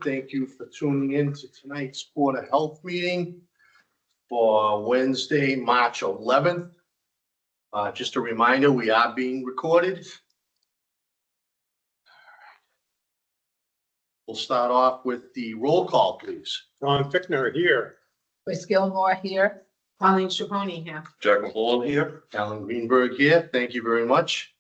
Thank you for tuning in to tonight's Board of Health meeting for Wednesday, March 11th. Just a reminder, we are being recorded. We'll start off with the roll call, please. Ron Fickner here. Chris Gilmore here. Colleen Chaponi here. Jack Mahone here. Alan Greenberg here. Thank you very much.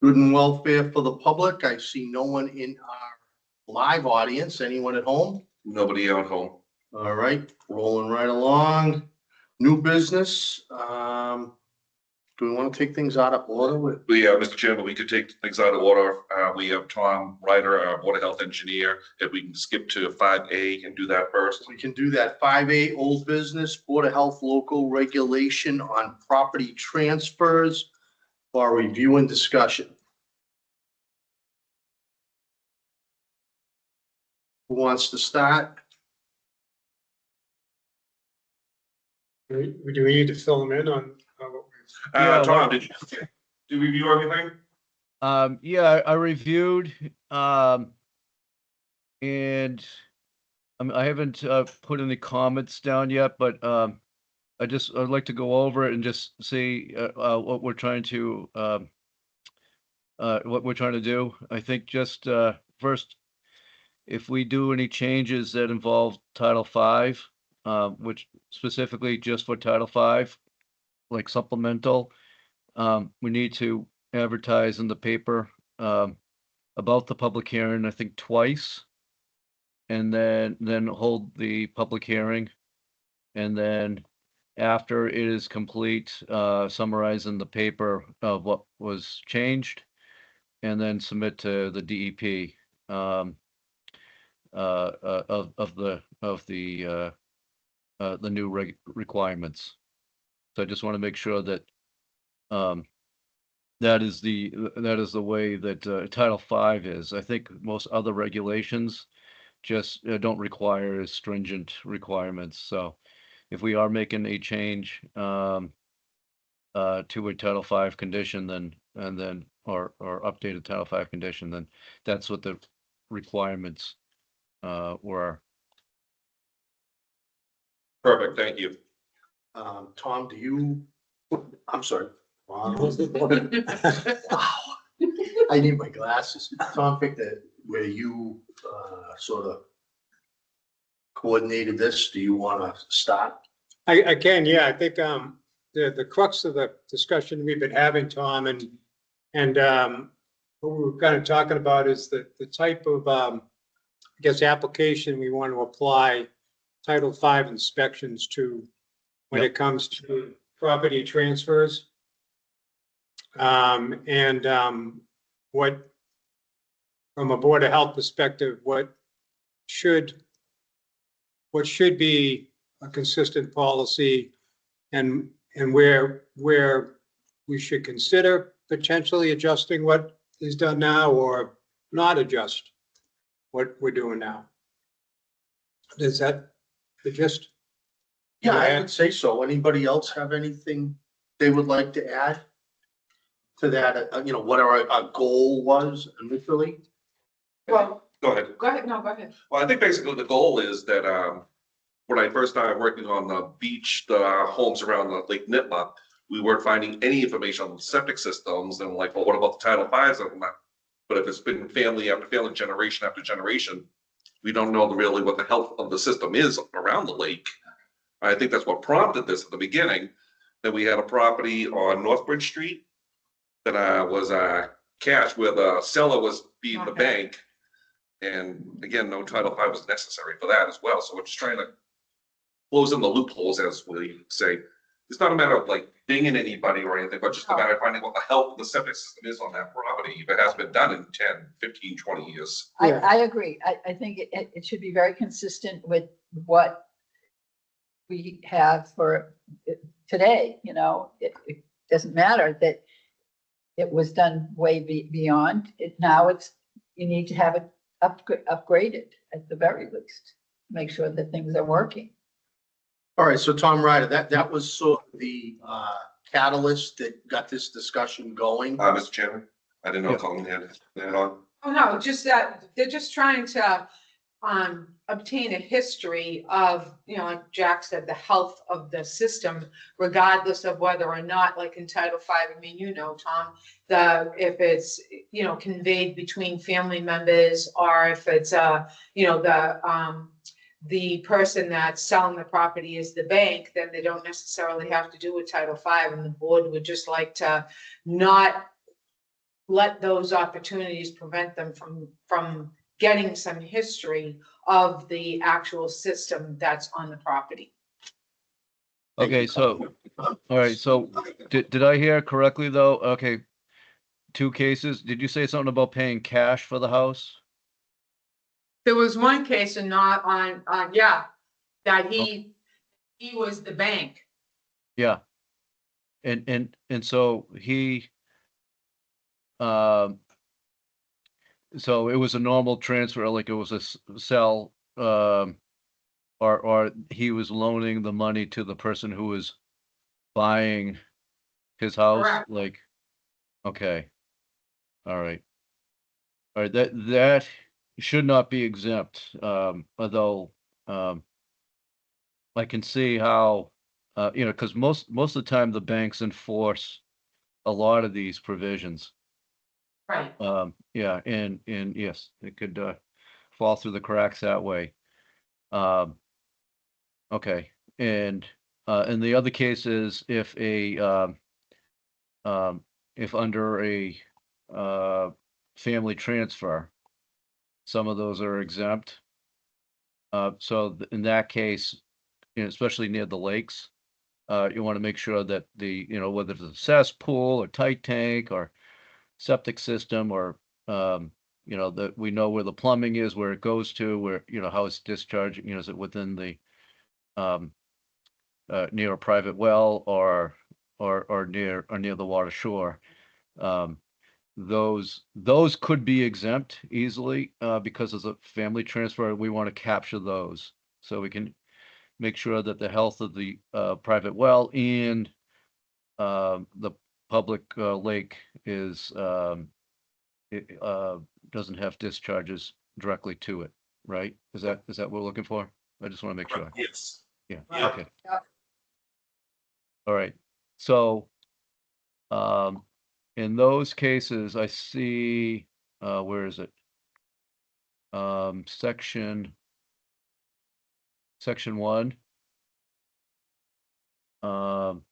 Good and welfare for the public. I see no one in our live audience. Anyone at home? Nobody out home. All right, rolling right along. New business. Do we want to take things out of order? Mr. Chairman, we could take things out of order. We have Tom Ryder, our Board of Health Engineer. If we can skip to 5A and do that first. We can do that. 5A, old business, Board of Health local regulation on property transfers for review and discussion. Who wants to start? Do we need to fill them in on what we? Tom, did you review everything? Yeah, I reviewed, and I haven't put any comments down yet, but I'd like to go over it and just see what we're trying to do. I think just first, if we do any changes that involve Title V, which specifically just for Title V, like supplemental, we need to advertise in the paper about the public hearing, I think twice, and then hold the public hearing, and then after it is complete, summarize in the paper of what was changed, and then submit to the DEP of the new requirements. So I just want to make sure that that is the way that Title V is. I think most other regulations just don't require as stringent requirements. So if we are making a change to a Title V condition, or updated Title V condition, then that's what the requirements were. Perfect, thank you. Tom, I'm sorry. Wow. I need my glasses. Tom picked it where you sort of coordinated this. Do you want to start? I can, yeah. I think the crux of the discussion we've been having, Tom, and what we were kind of talking about is the type of I guess application we want to apply Title V inspections to when it comes to property transfers. What, from a Board of Health perspective, what should be a consistent policy, and where we should consider potentially adjusting what is done now or not adjust what we're doing now. Is that the gist? Yeah, I would say so. Anybody else have anything they would like to add to that? What our goal was initially? Well, Go ahead. go ahead. No, go ahead. Well, I think basically the goal is that when I first started working on the beach, the homes around the Lake Nipmuc, we weren't finding any information on septic systems, and like, well, what about the Title V's of them? But if it's been family after family, generation after generation, we don't know really what the health of the system is around the lake. I think that's what prompted this at the beginning. That we had a property on Northbridge Street that was cash where the seller was being the bank, and again, no Title V was necessary for that as well. So we're just trying to close in the loopholes, as we say. It's not a matter of like dinging anybody or anything, but just a matter of finding what the health of the septic system is on that property. If it hasn't been done in 10, 15, 20 years. Yeah. I agree. I think it should be very consistent with what we have for today. It doesn't matter that it was done way beyond it. Now you need to have it upgraded at the very least, make sure that things are working. All right, so Tom Ryder, that was sort of the catalyst that got this discussion going. Mr. Chairman, I didn't know Yeah. Colleen had that on. Oh, no, just that, they're just trying to, obtain a history of, like Jack said, the health of the system, regardless of whether or not, like in Title V, I mean, Tom, if it's, conveyed between family members, or if it's, the person that's selling the property is the bank, then they don't necessarily have to do with Title V, and the board would just like to not let those opportunities prevent them from getting some history of the actual system that's on the property. Okay, so, all right, so did I hear correctly though? Okay, two cases. Did you say something about paying cash for the house? There was one case and not on, yeah, that he was the bank. Yeah. And so he, um, so it was a normal transfer, like it was a sell, or he was loaning the money to the person who was buying his house, Correct. like, okay, all right. All right, that should not be exempt, although, I can see how, because most of the time the banks enforce a lot of these provisions. Right. Yeah, and yes, it could, fall through the cracks that way. Um, okay, and the other case is if under a, family transfer, some of those are exempt. So in that case, especially near the lakes, you want to make sure that whether it's a cesspool or tight tank or septic system, or, that we know where the plumbing is, where it goes to, where, how it's discharged, is it within the, um, near a private well, or near the water shore. Um, those could be exempt easily, because as a family transfer, we want to capture those. So we can make sure that the health of the, private well and, the public, lake is, doesn't have discharges directly to it, right? Is that what we're looking for? I just want to make sure. Yes. Yeah, Yeah. okay. Yep. All right. So, in those cases, I see, where is it? Section 1. Um,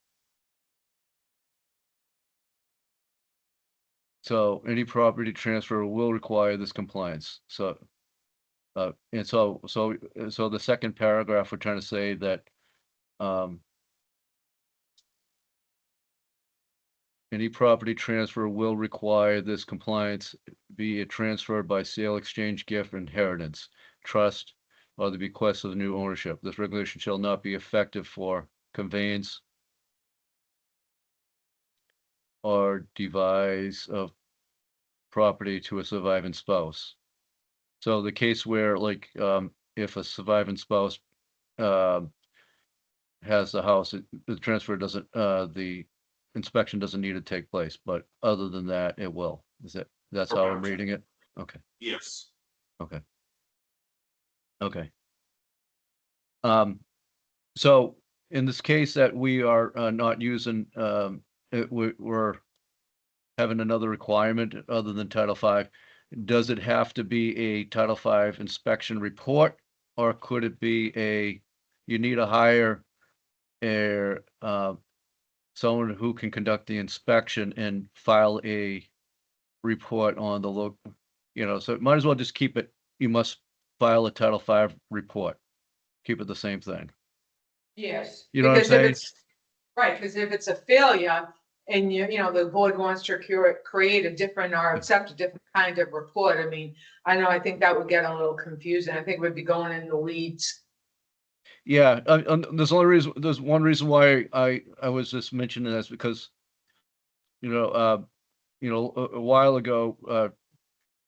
so any property transfer will require this compliance. So, so the second paragraph, we're trying to say that, um, any property transfer will require this compliance, be it transferred by sale, exchange, gift, inheritance, trust, or the bequest of the new ownership. This regulation shall not be effective for conveyance or devise of property to a surviving spouse. So the case where, like, if a surviving spouse, um, has the house, the transfer doesn't, the inspection doesn't need to take place, but other than that, it will. That's how I'm Correct. reading it? Okay, Yes. okay, okay. So in this case that we are, not using, we're having another requirement other than Title V. Does it have to be a Title V inspection report, or could it be you need to hire a, someone who can conduct the inspection and file a report on the so it might as well just keep it, you must file a Title V report. Keep it the same thing. Yes. You know what I'm Because if saying? it's, right, because if it's a failure and the board wants to create a different or accept a different kind of report, I mean, I think that would get a little confusing. I think we'd be going in the weeds. Yeah, there's one reason why I was just mentioning this, because, a while ago,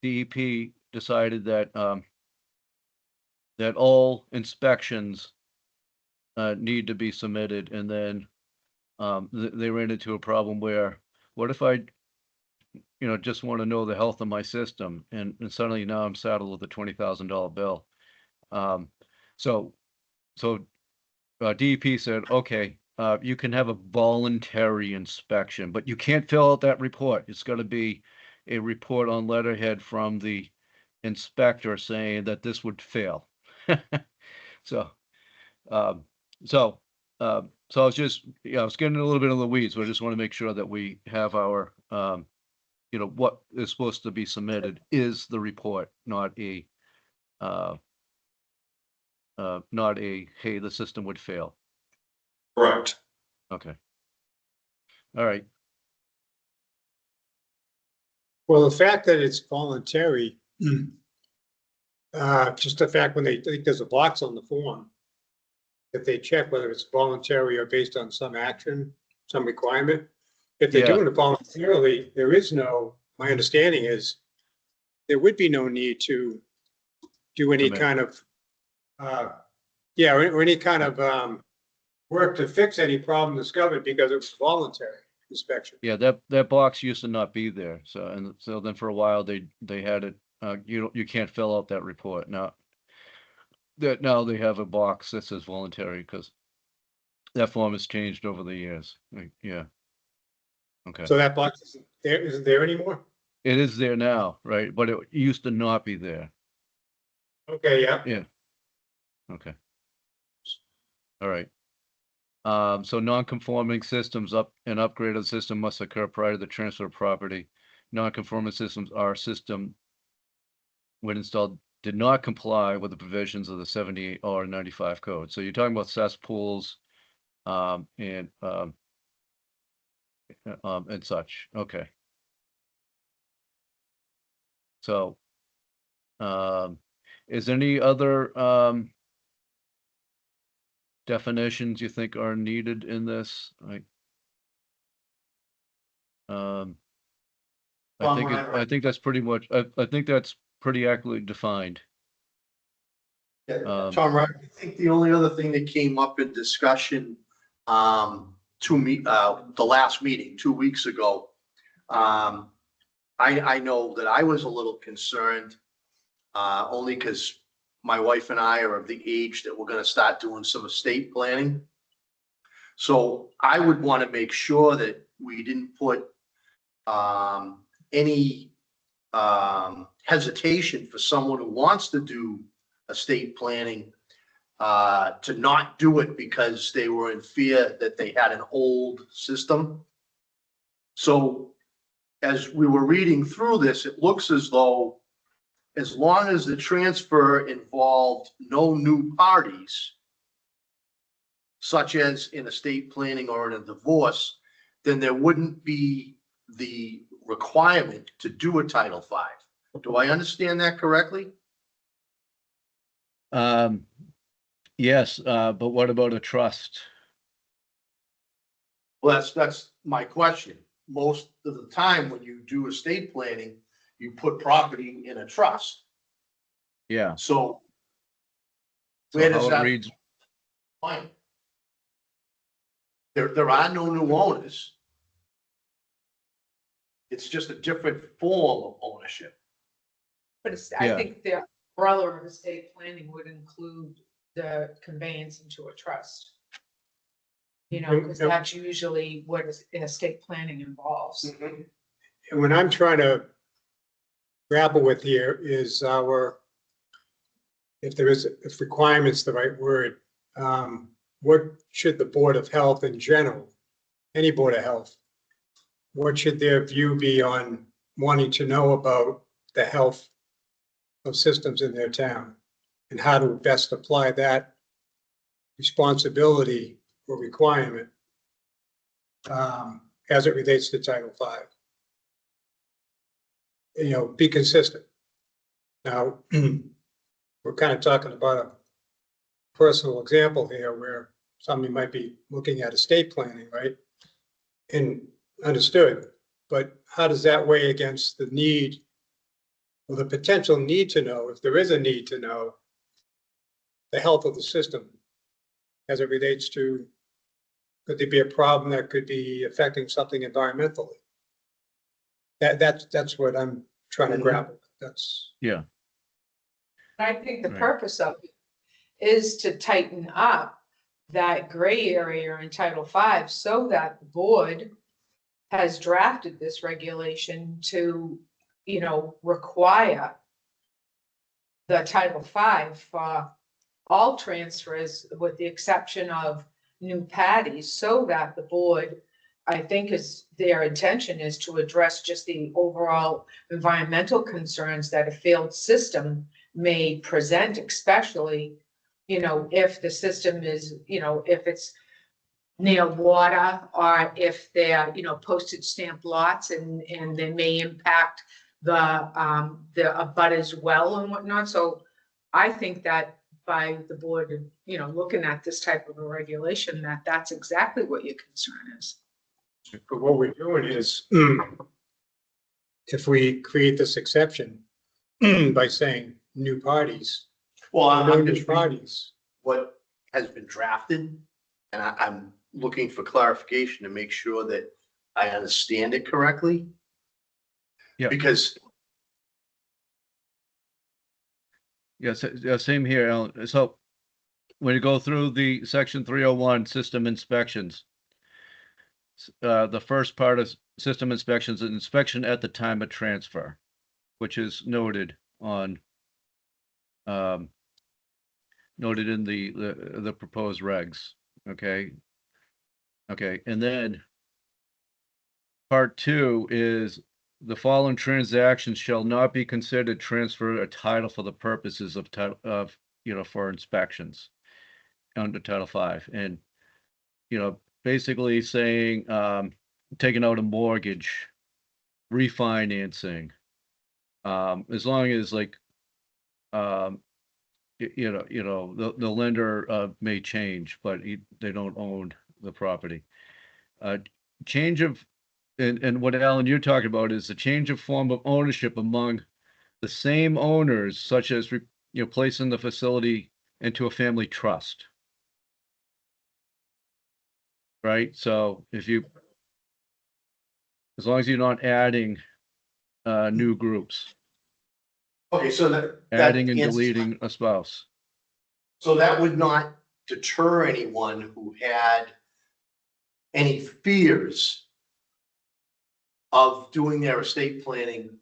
DEP decided that, that all inspections, need to be submitted, and then, they ran into a problem where, what if I just want to know the health of my system, and suddenly now I'm saddled with a $20,000 bill. So DEP said, okay, you can have a voluntary inspection, but you can't fill out that report. It's got to be a report on letterhead from the inspector saying that this would fail. So, um, so, so I was just, I was getting a little bit in the weeds, but I just want to make sure that we have our, what is supposed to be submitted is the report, not a, hey, the system would fail. Correct. Okay. All right. Well, the fact that it's voluntary, just the fact when they think there's a box on the form, if they check whether it's voluntary or based on some action, some requirement. If they're Yeah. doing it voluntarily, there is no, my understanding is there would be no need to do any Permit. kind of, or any kind of work to fix any problem discovered because it's voluntary inspection. Yeah, that box used to not be there. So then for a while they had it, you can't fill out that report. Now they have a box that says voluntary because that form has changed over the years. Yeah. Okay. So that box isn't there anymore? It is there now, right? But it used to not be there. Okay, yeah. Yeah. Okay. All right. So non-conforming systems an upgrade of the system must occur prior to the transfer of property. Non-conforming systems are system when installed did not comply with the provisions of the 78 or 95 code. So you're talking about cesspools, and such. Okay. So, is there any other, definitions you think are needed in this? I think that's pretty much, I think that's pretty accurately defined. Yeah, Tom, right, I think the only other thing that came up in discussion, the last meeting 2 weeks ago, I know that I was a little concerned, only because my wife and I are of the age that we're gonna start doing some estate planning. So I would want to make sure that we didn't put any hesitation for someone who wants to do estate planning to not do it because they were in fear that they had an old system. So as we were reading through this, it looks as though as long as the transfer involved no new parties, such as in estate planning or in a divorce, then there wouldn't be the requirement to do a Title V. Do I understand that correctly? Yes, but what about a trust? Well, that's my question. Most of the time when you do estate planning, you put property in a trust. Yeah. So So where does how it that reads, find? There are no new owners. It's just a different form of ownership. But I Yeah. think the umbrella of estate planning would include the conveyance into a trust. Because that's usually what estate planning involves. And what I'm trying to grapple with here is if requirement's the right word, what should the Board of Health in general, any Board of Health, what should their view be on wanting to know about the health of systems in their town and how to best apply that responsibility or requirement as it relates to Title V? Be consistent. Now, we're kind of talking about a personal example here where somebody might be looking at estate planning, right? And understood, but how does that weigh against the need or the potential need to know, if there is a need to know, the health of the system as it relates to, could there be a problem that could be affecting something environmentally? That's what I'm trying to Mhm. grapple with. That's, Yeah, I think the Right. purpose of it is to tighten up that gray area in Title V so that the board has drafted this regulation to, require the Title V for all transfers with the exception of new patties, so that the board, I think their intention is to address just the overall environmental concerns that a failed system may present, especially, if the system is, if it's near water or if they're, postage stamp lots and they may impact the abutters well and whatnot. So I think that by the board, looking at this type of a regulation, that's exactly what your concern is. but what we're doing is, if we create this exception by saying new parties, Well, no I'm new just reading parties. what has been drafted, and I'm looking for clarification to make sure that I understand it correctly. Yeah. Because, yes, yeah, same here, Alan. So when you go through the section 301 system inspections, the first part of system inspections, an inspection at the time of transfer, which is noted on noted in the proposed regs. Okay. Okay. And then part 2 is the following transactions shall not be considered transfer of title for the purposes of title of, for inspections under Title V. And, basically saying, taking out a mortgage, refinancing, as long as like, the lender may change, but they don't own the property. Change of, and what Alan, you're talking about is the change of form of ownership among the same owners, such as, placing the facility into a family trust. Right? So as long as you're not adding new groups, okay, so that adding and answers my- deleting a spouse. So that would not deter anyone who had any fears of doing their estate planning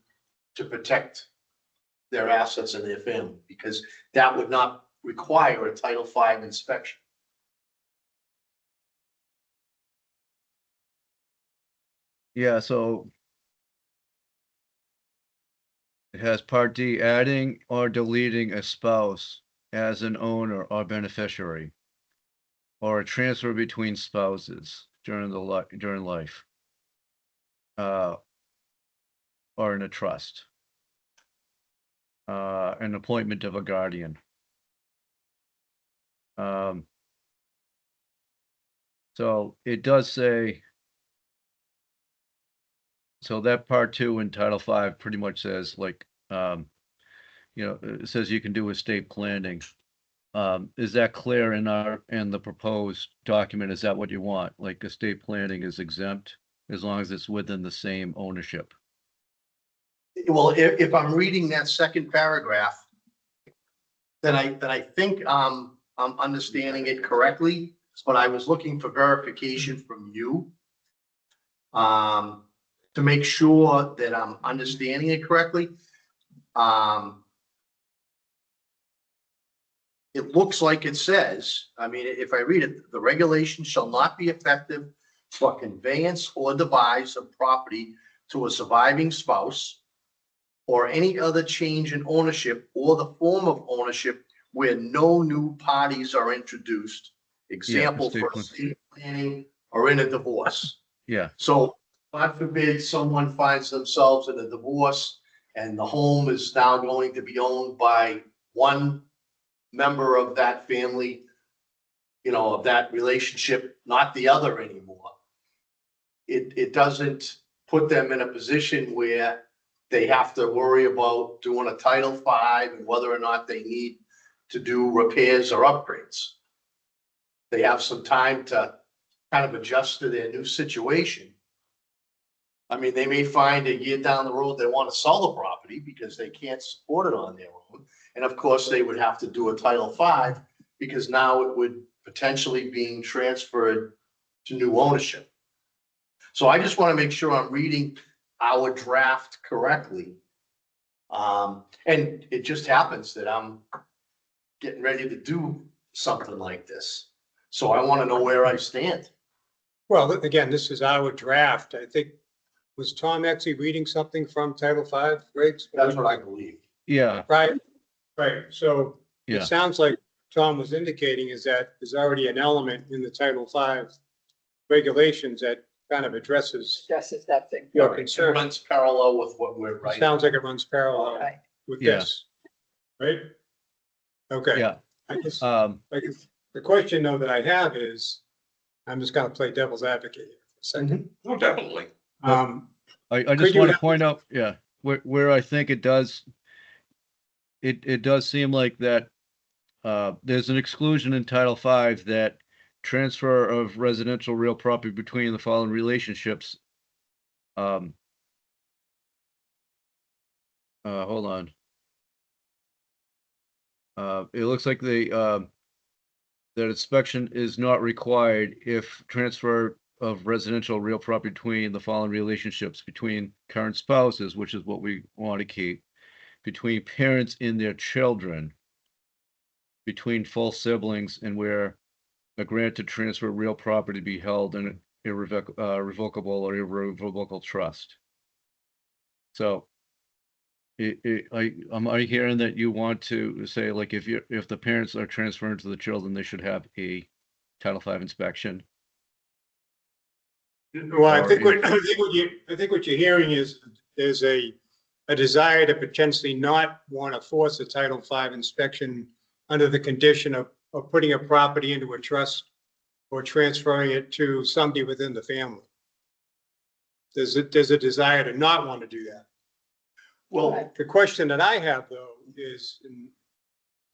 to protect their assets and their family, because that would not require a Title V inspection. Yeah, so it has Part D, adding or deleting a spouse as an owner or beneficiary, or a transfer between spouses during life, or in a trust, an appointment of a guardian. So it does say, so that part 2 in Title V pretty much says like, it says you can do estate planning. Is that clear in the proposed document? Is that what you want? Like estate planning is exempt as long as it's within the same ownership? Well, if I'm reading that second paragraph, then I think I'm understanding it correctly, but I was looking for verification from you to make sure that I'm understanding it correctly. It looks like it says, I mean, if I read it, the regulation shall not be effective for conveyance or devise of property to a surviving spouse or any other change in ownership or the form of ownership where no new parties are introduced. Example, estate for plan. estate planning or in a divorce. Yeah, So God forbid someone finds themselves in a divorce and the home is now going to be owned by one member of that family, of that relationship, not the other anymore. It doesn't put them in a position where they have to worry about doing a Title V and whether or not they need to do repairs or upgrades. They have some time to kind of adjust to their new situation. I mean, they may find a year down the road, they want to sell the property because they can't support it on their own. And of course, they would have to do a Title V because now it would potentially being transferred to new ownership. So I just want to make sure I'm reading our draft correctly. And it just happens that I'm getting ready to do something like this. So I want to know where I stand. Well, again, this is our draft. I think, was Tom actually reading something from Title V, Greg? That's what I believe. Yeah, Right, right. So Yeah. it sounds like Tom was indicating is that there's already an element in the Title V regulations that kind of addresses Stresses that thing. your It concern. runs parallel with what we're It writing. sounds like it runs parallel Right. with Yeah. this, right? Okay. yeah. I guess, Um, the question though that I have is, I'm just gonna play devil's advocate here for a second. Oh, definitely. I Could just you want to have- point out, yeah, where I think it does, it does seem like that, there's an exclusion in Title V that transfer of residential real property between the following relationships. Hold on. It looks like that inspection is not required if transfer of residential real property between the following relationships between current spouses, which is what we want to keep, between parents and their children, between full siblings, and where a grant to transfer real property be held in an revocable or irrevocable trust. So am I hearing that you want to say, like, if the parents are transferring to the children, they should have a Title V inspection? Well, I Or think what you're hearing is there's a desire to potentially not want to force a Title V inspection under the condition of putting a property into a trust or transferring it to somebody within the family. There's a desire to not want to do that. Well, The question that I have though is, and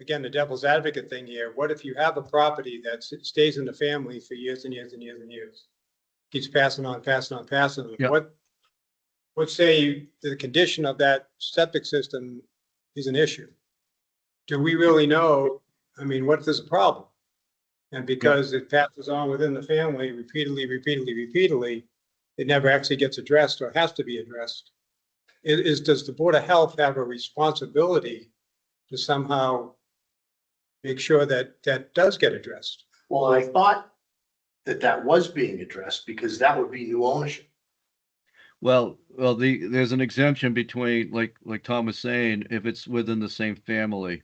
again, the devil's advocate thing here, what if you have a property that stays in the family for years and years and years and years? Keeps passing on, passing on, passing on. Yeah. What say the condition of that septic system is an issue? Do we really know? I mean, what if there's a problem? And because it passes on within the family repeatedly, it never actually gets addressed or has to be addressed. Does the Board of Health have a responsibility to somehow make sure that that does get addressed? well, I thought that was being addressed because that would be new ownership. Well, there's an exemption between, like Tom was saying, if it's within the same family.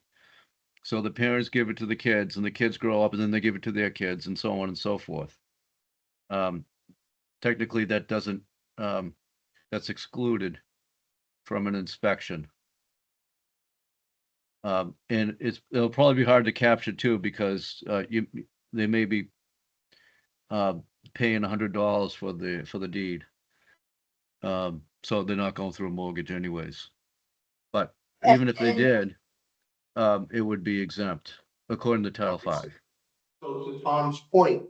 So the parents give it to the kids and the kids grow up and then they give it to their kids and so on and so forth. Technically that doesn't, that's excluded from an inspection. And it'll probably be hard to capture too, because, they may be, paying $100 for the deed. So they're not going through a mortgage anyways. But even if they did, it would be exempt according to Title V. So to Tom's point,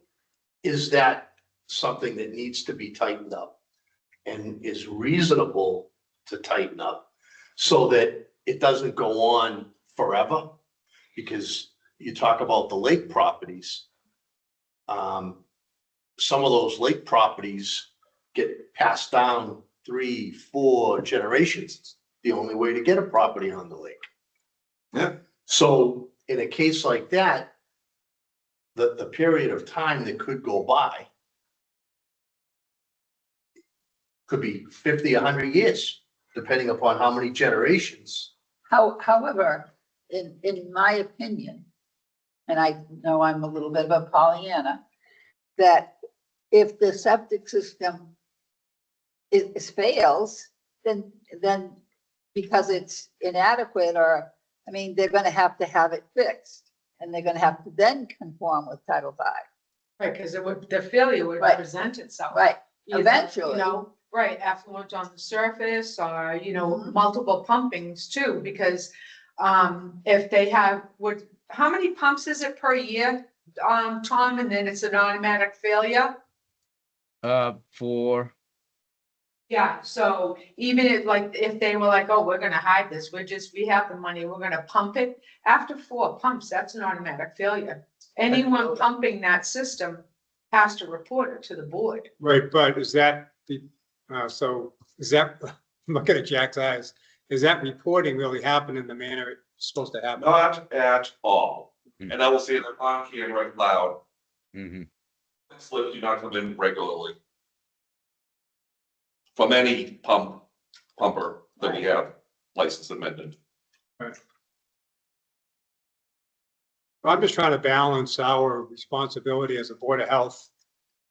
is that something that needs to be tightened up and is reasonable to tighten up so that it doesn't go on forever? Because you talk about the lake properties. Some of those lake properties get passed down 3, 4 generations. It's the only way to get a property on the lake. Yeah. So in a case like that, the period of time that could go by could be 50, 100 years, depending upon how many generations. However, in my opinion, and I know I'm a little bit of a Pollyanna, that if the septic system fails, then because it's inadequate, or, I mean, they're gonna have it fixed, and they're gonna have to then conform with Title V. Right, because the failure would Right. present itself. Right, Either, eventually. You know, right, effluent on the surface, or, Mhm. multiple pumpings too, because if they have, how many pumps is it per year, Tom, and then it's an automatic failure? For Yeah, so even if like, if they were like, oh, we're gonna hide this, we have the money, we're gonna pump it. After 4 pumps, that's an automatic failure. Anyone pumping that system has to report it to the board. Right, but is that the, so is that, look at Jack's eyes, is that reporting really happen in the manner it's supposed to happen? Not at all. Mm. And I will say that on camera right loud, Mhm. slips do not come in regularly. From any pumper that we have licensed and Mendon. I'm just trying to balance our responsibility as a Board of Health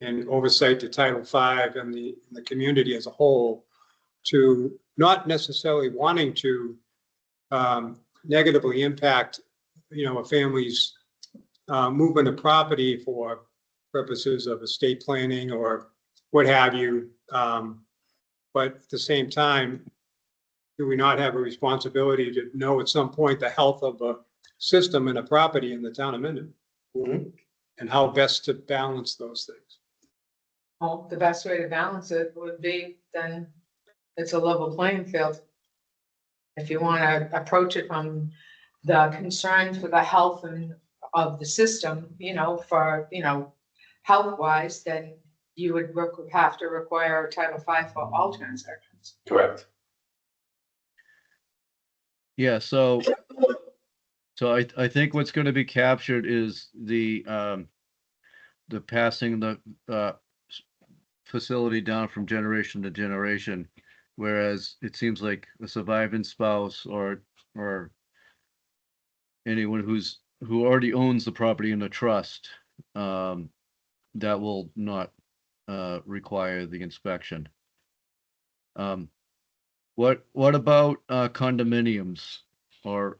and oversight to Title V and the community as a whole to not necessarily wanting to negatively impact, a family's movement of property for purposes of estate planning or what have you. But at the same time, do we not have a responsibility to know at some point the health of a system and a property in the town of Mendon? Mhm. And how best to balance those things? Well, the best way to balance it would be then it's a level playing field. If you wanna approach it from the concern for the health and of the system, for, health wise, then you would have to require a Title V for all transactions. Correct. Yeah, so I think what's gonna be captured is the passing the facility down from generation to generation, whereas it seems like a surviving spouse or anyone who already owns the property in a trust, that will not require the inspection. What about condominiums or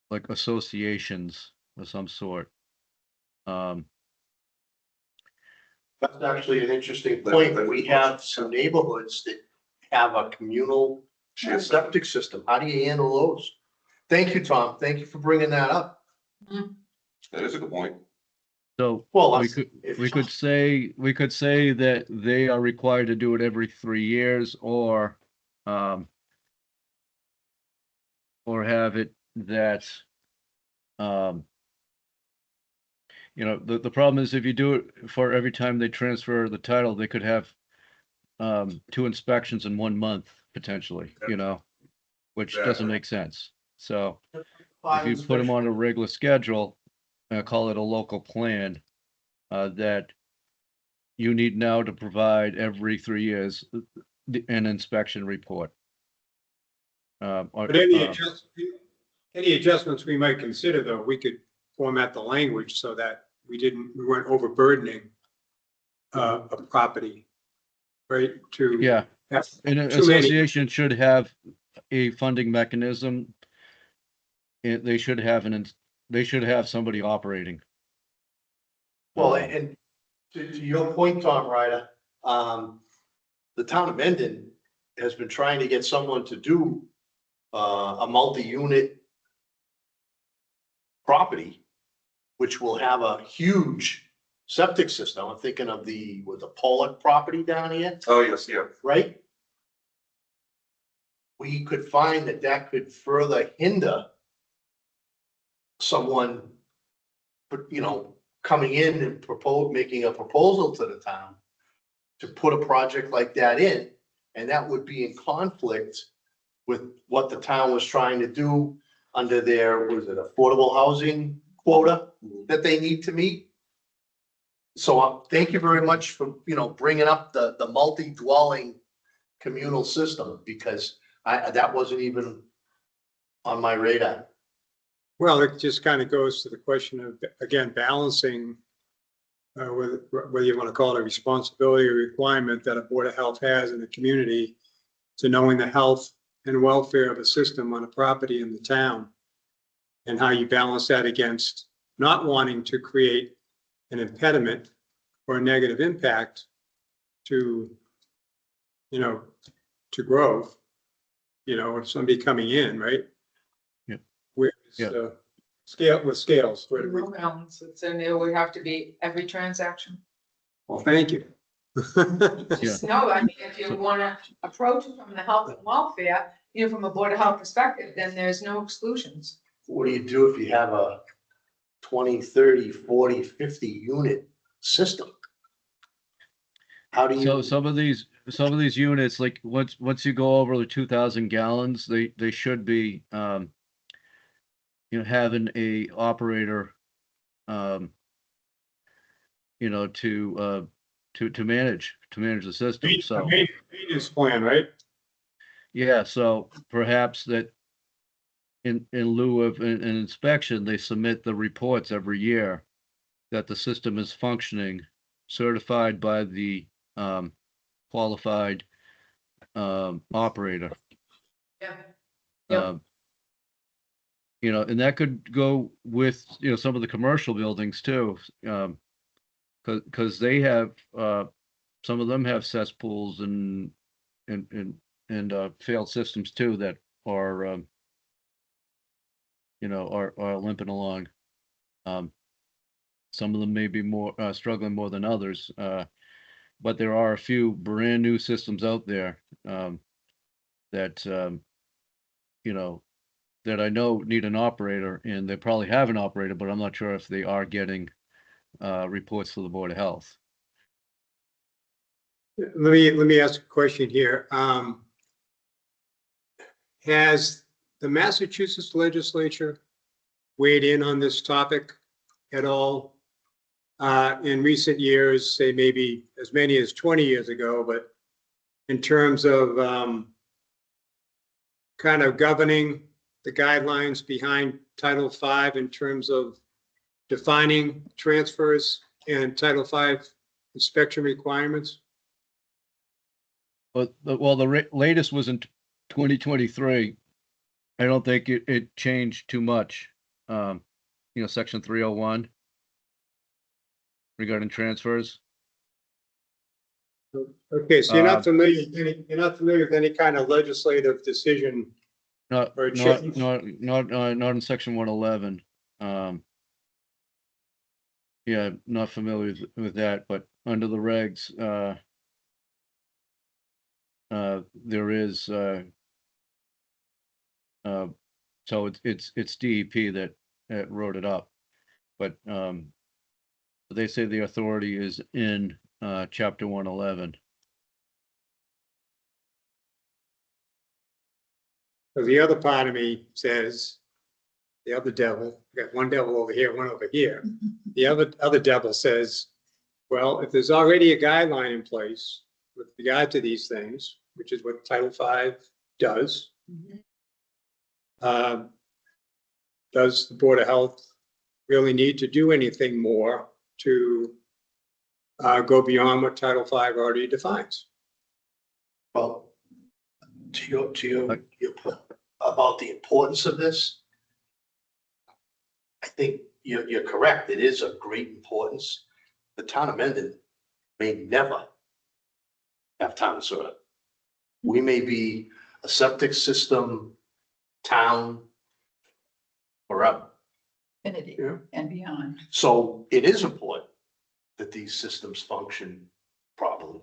like associations of some sort? That's actually an interesting point, but we have some neighborhoods that have a communal septic system. How do you handle those? Thank you, Tom. Thank you for bringing that up. That is a good point. So Well, we could say that they are required to do it every 3 years or have it that the problem is if you do it for every time they transfer the title, they could have 2 inspections in 1 month potentially, which doesn't make sense. So if you put them on a regular schedule, call it a local plan, that you need now to provide every 3 years an inspection report. But any adjustments we might consider, though, we could format the language so that we weren't overburdening a property, right? Yeah, an association should have a funding mechanism. They should have somebody operating. Well, and to your point, Tom Ryder, the town of Mendon has been trying to get someone to do a multi-unit property, which will have a huge septic system. I'm thinking of the Pollock property down here, Oh, yes, yeah. right? We could find that could further hinder someone, coming in and making a proposal to the town to put a project like that in, and that would be in conflict with what the town was trying to do under their, affordable housing quota that they need to meet. So thank you very much for, bringing up the multi-dwelling communal system, because that wasn't even on my radar. Well, it just kind of goes to the question of, again, balancing whether you want to call it a responsibility or requirement that a Board of Health has in the community to knowing the health and welfare of a system on a property in the town, and how you balance that against not wanting to create an impediment or a negative impact to growth, or somebody coming in, right? Yeah. Where's scales. No balance, it's in there, would have to be every transaction. Well, thank you. Just know, I mean, if you wanna approach it from the health and welfare, from a board of health perspective, then there's no exclusions. What do you do if you have a 20, 30, 40, 50 unit system? How do you? So some of these units, like once you go over the 2,000 gallons, they should be, having a operator, to manage the system. So, Maintenance plan, right? yeah, so perhaps that in lieu of an inspection, they submit the reports every year that the system is functioning, certified by the qualified operator. Yeah. Yep. And that could go with, some of the commercial buildings too. Because they have, some of them have cesspools and failed systems too that are, are limping along. Some of them may be more, struggling more than others. But there are a few brand new systems out there, that, that I know need an operator, and they probably have an operator, but I'm not sure if they are getting, reports to the Board of Health. Let me ask a question here. Has the Massachusetts legislature weighed in on this topic at all in recent years, say maybe as many as 20 years ago, but in terms of kind of governing the guidelines behind Title V in terms of defining transfers and Title V inspection requirements? But the latest was in 2023. I don't think it changed too much. Section 301 regarding transfers. Okay, so you're not familiar with any kind of legislative decision? Not Or not in section 111. Yeah, not familiar with that, but under the regs, there is, so it's DEP that wrote it up, but they say the authority is in chapter 111. So the other part of me says, the other devil, I got one devil over here, one over here. The other devil says, well, if there's already a guideline in place with regard to these things, which is what Title V does, does the Board of Health really need to do anything more to go beyond what Title V already defines? Well, to your point about the importance of this, I think you're correct. It is of great importance. The town of Mendon may never have town sewer. We may be a septic system town forever. Infinity Yeah. and beyond. So it is important that these systems function properly.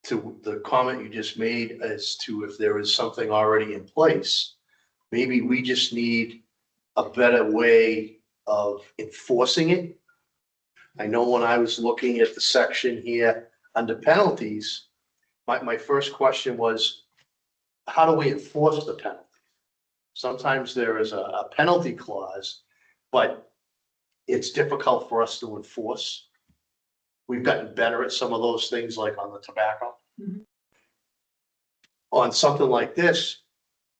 To the comment you just made as to if there is something already in place, maybe we just need a better way of enforcing it. I know when I was looking at the section here under penalties, my first question was, how do we enforce the penalty? Sometimes there is a penalty clause, but it's difficult for us to enforce. We've gotten better at some of those things, like on the tobacco. Mhm. On something like this,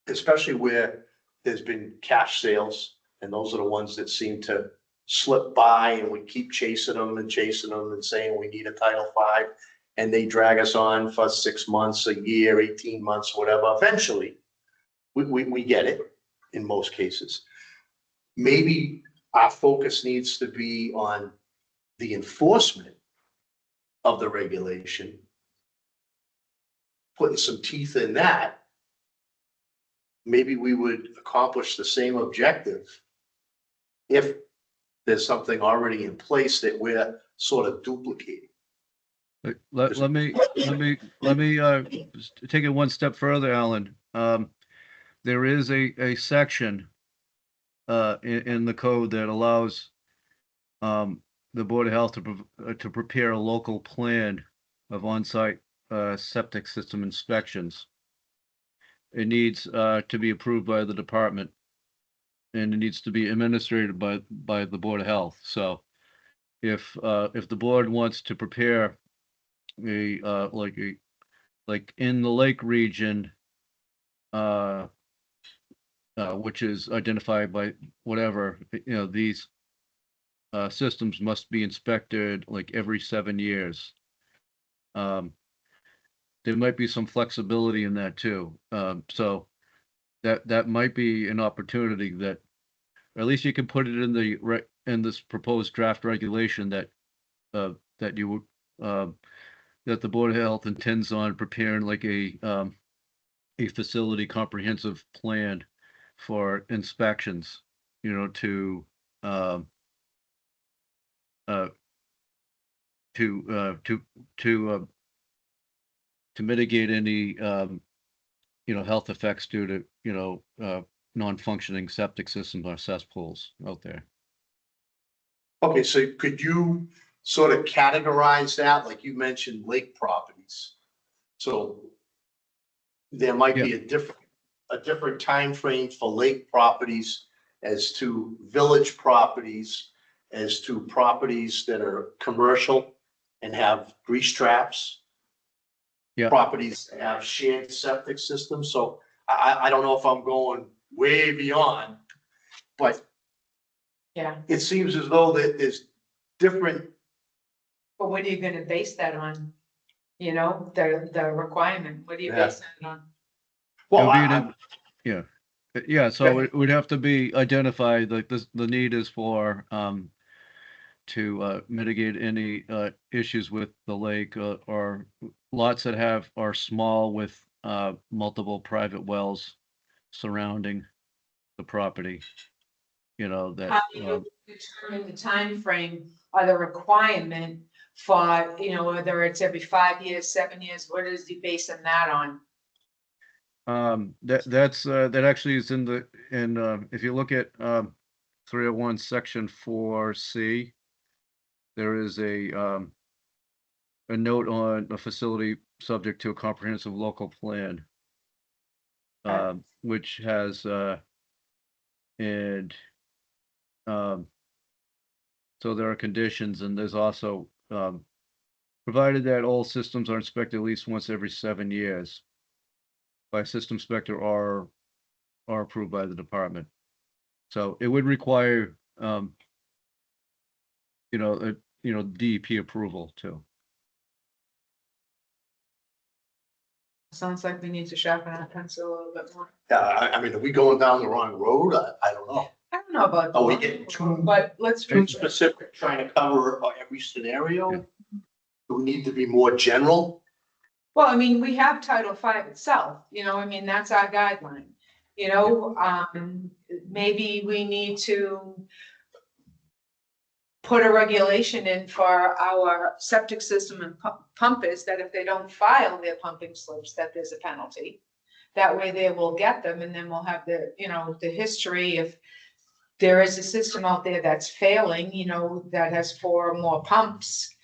especially where there's been cash sales, and those are the ones that seem to slip by, and we keep chasing them and saying we need a Title V, and they drag us on for 6 months, a year, 18 months, whatever. Eventually, we get it in most cases. Maybe our focus needs to be on the enforcement of the regulation, putting some teeth in that. Maybe we would accomplish the same objective if there's something already in place that we're sort of duplicating. Let me take it one step further, Alan. There is a section in the code that allows the Board of Health to prepare a local plan of on-site septic system inspections. It needs to be approved by the department, and it needs to be administered by the Board of Health. So if the board wants to prepare like in the lake region, which is identified by whatever, these systems must be inspected like every 7 years. There might be some flexibility in that too. So that might be an opportunity that, or at least you can put it in this proposed draft regulation that you would that the Board of Health intends on preparing like a facility comprehensive plan for inspections, to mitigate any health effects due to non-functioning septic systems or cesspools out there. Okay, so could you sort of categorize that, like you mentioned, lake properties? So there might be a different time frame for lake properties as to village properties, as to properties that are commercial and have grease traps. Yeah. Properties that have shared septic systems. So I don't know if I'm going way beyond, but Yeah, it seems as though that there's different. but what are you gonna base that on? The requirement, what do you Yeah. base that on? Well, It'll be yeah. So it would have to be identified, like the need is for to mitigate any issues with the lake, or lots that are small with multiple private wells surrounding the property. How That do you determine the time frame or the requirement for, whether it's every 5 years, 7 years, what is the basing that on? that actually is in if you look at 301 section 4C, there is a note on a facility subject to a comprehensive local plan, which has and so there are conditions, and there's also provided that all systems are inspected at least once every 7 years by a system inspector or are approved by the department. So it would require DEP approval too. Sounds like we need to sharpen our pencil a little bit more. I mean, are we going down the wrong road? I don't know. I don't know about. Are we getting too But let's. specific, trying to cover every scenario? Yeah. Do we need to be more general? Well, I mean, we have Title V itself, that's our guideline. Maybe we need to put a regulation in for our septic system and pumpers that if they don't file their pumping slips, that there's a penalty. That way they will get them, and then we'll have the history. If there is a system out there that's failing, that has 4 or more pumps,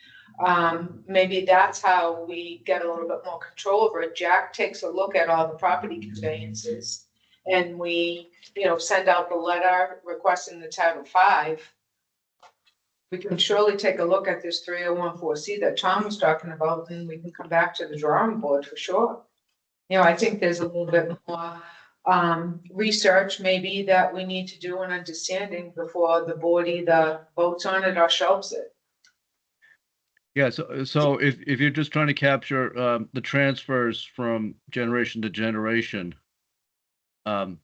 maybe that's how we get a little bit more control over it. Jack takes a look at all the property conveyances, and we, send out the letter requesting the Title V. We can surely take a look at this 301(4)C that Tom was talking about, and we can come back to the drawing board for sure. I think there's a little bit more research maybe that we need to do and understanding before the board either votes on it or shelves it. Yeah, so if you're just trying to capture the transfers from generation to generation, I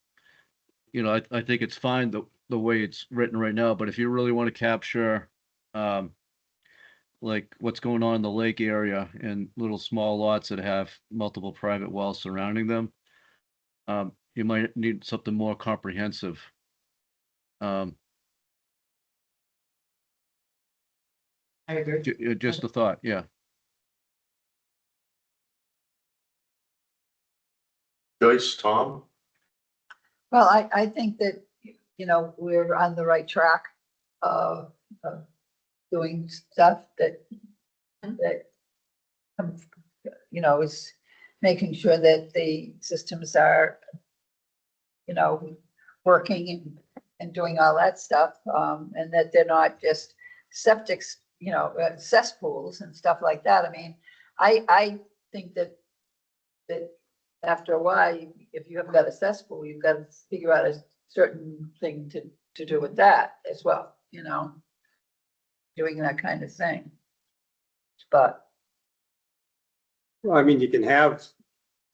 think it's fine the way it's written right now. But if you really want to capture like what's going on in the lake area and little small lots that have multiple private wells surrounding them, you might need something more comprehensive. I agree. Just a thought, yeah. Joyce, Tom? Well, I think that, you know, we're on the right track of doing stuff that, you know, is making sure that the systems are, you know, working and doing all that stuff, and that they're not just septics, you know, cesspools and stuff like that. I mean, I think that after a while, if you haven't got a cesspool, you've got to figure out a certain thing to do with that as well, you know, doing that kind of thing. But Well, I mean, you can have,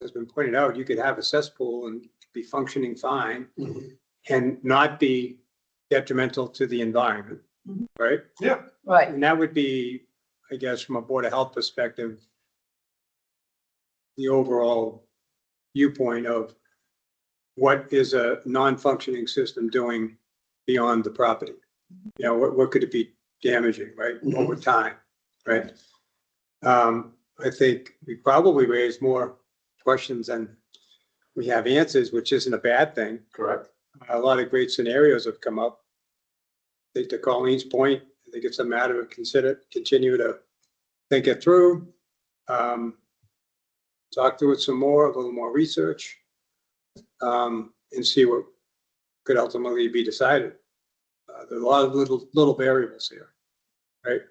as been pointed out, you could have a cesspool and be functioning fine and not be detrimental to the environment, right? right, And that would be, I guess, from a Board of Health perspective, the overall viewpoint of what is a non-functioning system doing beyond the property? You know, what could it be damaging, right, over time, right? I think we probably raised more questions than we have answers, which isn't a bad thing. Correct. A lot of great scenarios have come up. I think to Colleen's point, I think it's a matter of continue to think it through. Talk through it some more, a little more research, and see what could ultimately be decided. There are a lot of little variables here, right?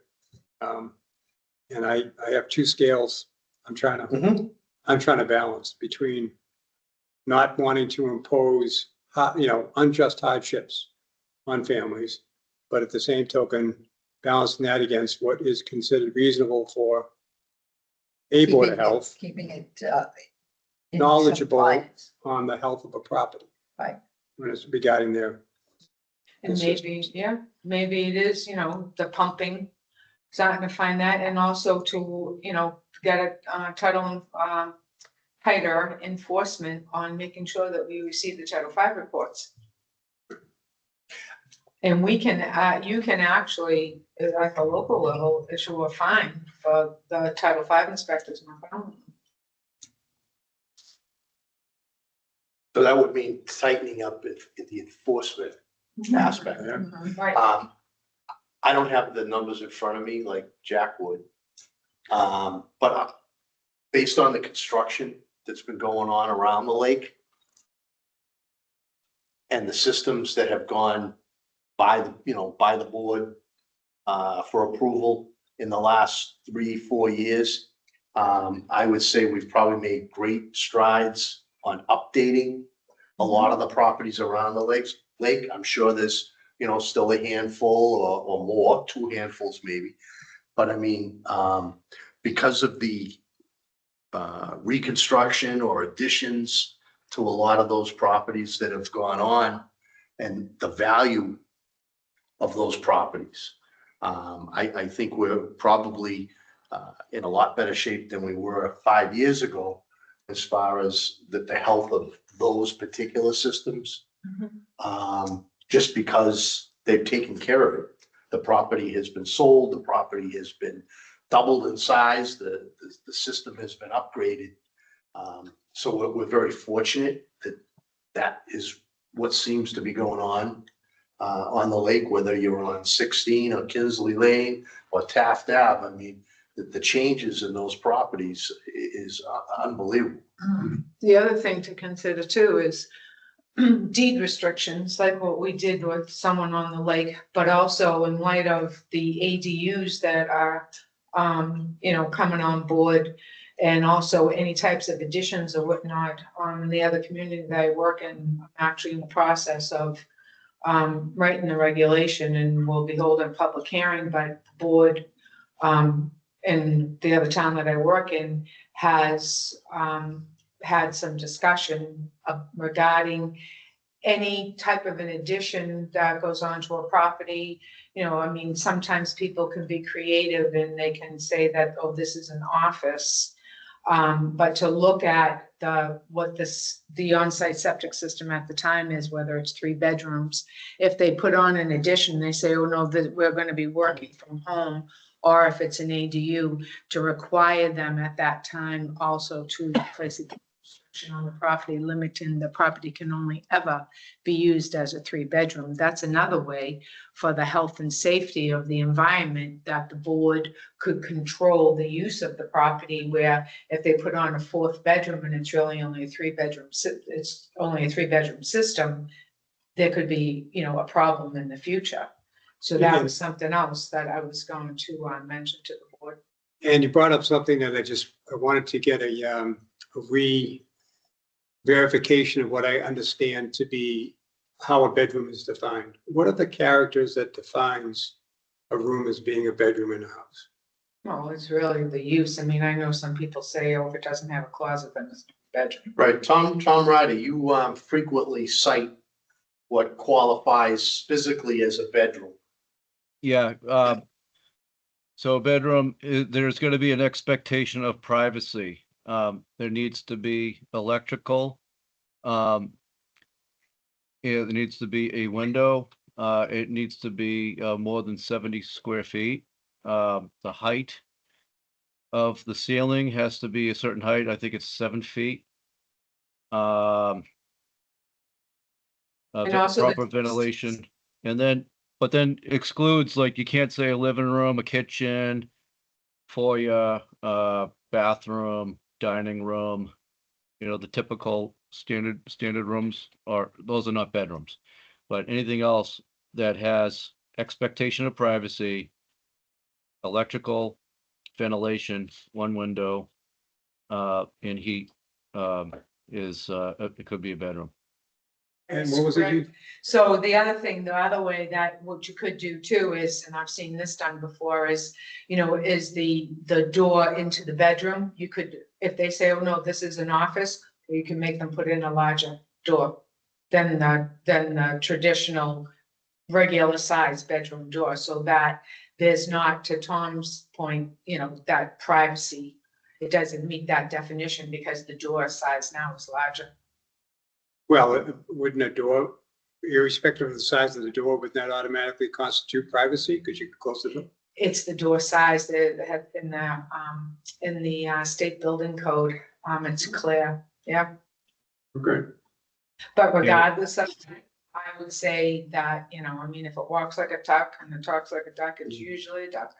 And I have two scales I'm trying to balance between not wanting to impose, you know, unjust hardships on families, but at the same token, balancing that against what is considered reasonable for a Board of Health keeping it in knowledgeable compliance. on the health of a property. Right. When it's regarding their. And maybe, yeah, maybe it is, you know, the pumping, starting to find that, and also to, you know, get a title, tighter enforcement on making sure that we receive the Title V reports. And we can, you can actually, at the local level, issue a fine for the Title V inspectors. So that would mean tightening up the enforcement aspect. Right. I don't have the numbers in front of me like Jack would. But based on the construction that's been going on around the lake and the systems that have gone by the board for approval in the last 3-4 years, I would say we've probably made great strides on updating a lot of the properties around the lake. I'm sure there's, you know, still a handful or more, 2 handfuls maybe. But I mean, because of the reconstruction or additions to a lot of those properties that have gone on and the value of those properties, I think we're probably in a lot better shape than we were 5 years ago as far as the health of those particular systems. Just because they've taken care of it. The property has been sold, the property has been doubled in size, the system has been upgraded. So we're very fortunate that is what seems to be going on the lake, whether you're on 16 or Kinsley Lane or Taft Ave. I mean, the changes in those properties is unbelievable. The other thing to consider too is deed restrictions, like what we did with someone on the lake, but also in light of the ADUs that are, you know, coming on board, and also any types of additions or whatnot on the other community that I work in. I'm actually in the process of writing the regulation, and we'll be holding a public hearing, but the board in the other town that I work in has had some discussion regarding any type of an addition that goes onto a property. You know, I mean, sometimes people can be creative and they can say that, oh, this is an office. But to look at what the on-site septic system at the time is, whether it's 3 bedrooms, if they put on an addition, they say, oh no, we're going to be working from home, or if it's an ADU, to require them at that time also to place a restriction on the property, limiting the property can only ever be used as a 3-bedroom. That's another way for the health and safety of the environment that the board could control the use of the property, where if they put on a 4th bedroom and it's really only a 3-bedroom, it's only a 3-bedroom system, there could be, a problem in the future. So that was something else that I was going to mention to the board. And you brought up something that I wanted to get a verification of what I understand to be how a bedroom is defined. What are the characters that defines a room as being a bedroom in a house? Well, it's really the use. I mean, I know some people say, oh, if it doesn't have a closet, then it's a bedroom. Right, Tom Ryder, you frequently cite what qualifies physically as a bedroom. Yeah, so a bedroom, there's gonna be an expectation of privacy. There needs to be electrical. It needs to be a window. It needs to be more than 70 square feet. The height of the ceiling has to be a certain height. I think it's 7 feet. And also Proper ventilation, but then excludes, like, you can't say a living room, a kitchen, foyer, bathroom, dining room, the typical standard rooms, or those are not bedrooms. But anything else that has expectation of privacy, electrical, ventilation, one window, and heat, it could be a bedroom. And what was it? So the other way that what you could do too is, and I've seen this done before, is, is the door into the bedroom. You could, if they say, oh no, this is an office, you can make them put in a larger door than the traditional regular size bedroom door, so that there's not, to Tom's point, that privacy. It doesn't meet that definition because the door size now is larger. Well, wouldn't a door, irrespective of the size of the door, would that automatically constitute privacy because you could close the door? It's the door size that have in the state building code. It's clear, yeah. Okay. But regardless of, I would say that, if it walks like a duck and it talks like a duck, it's usually a duck.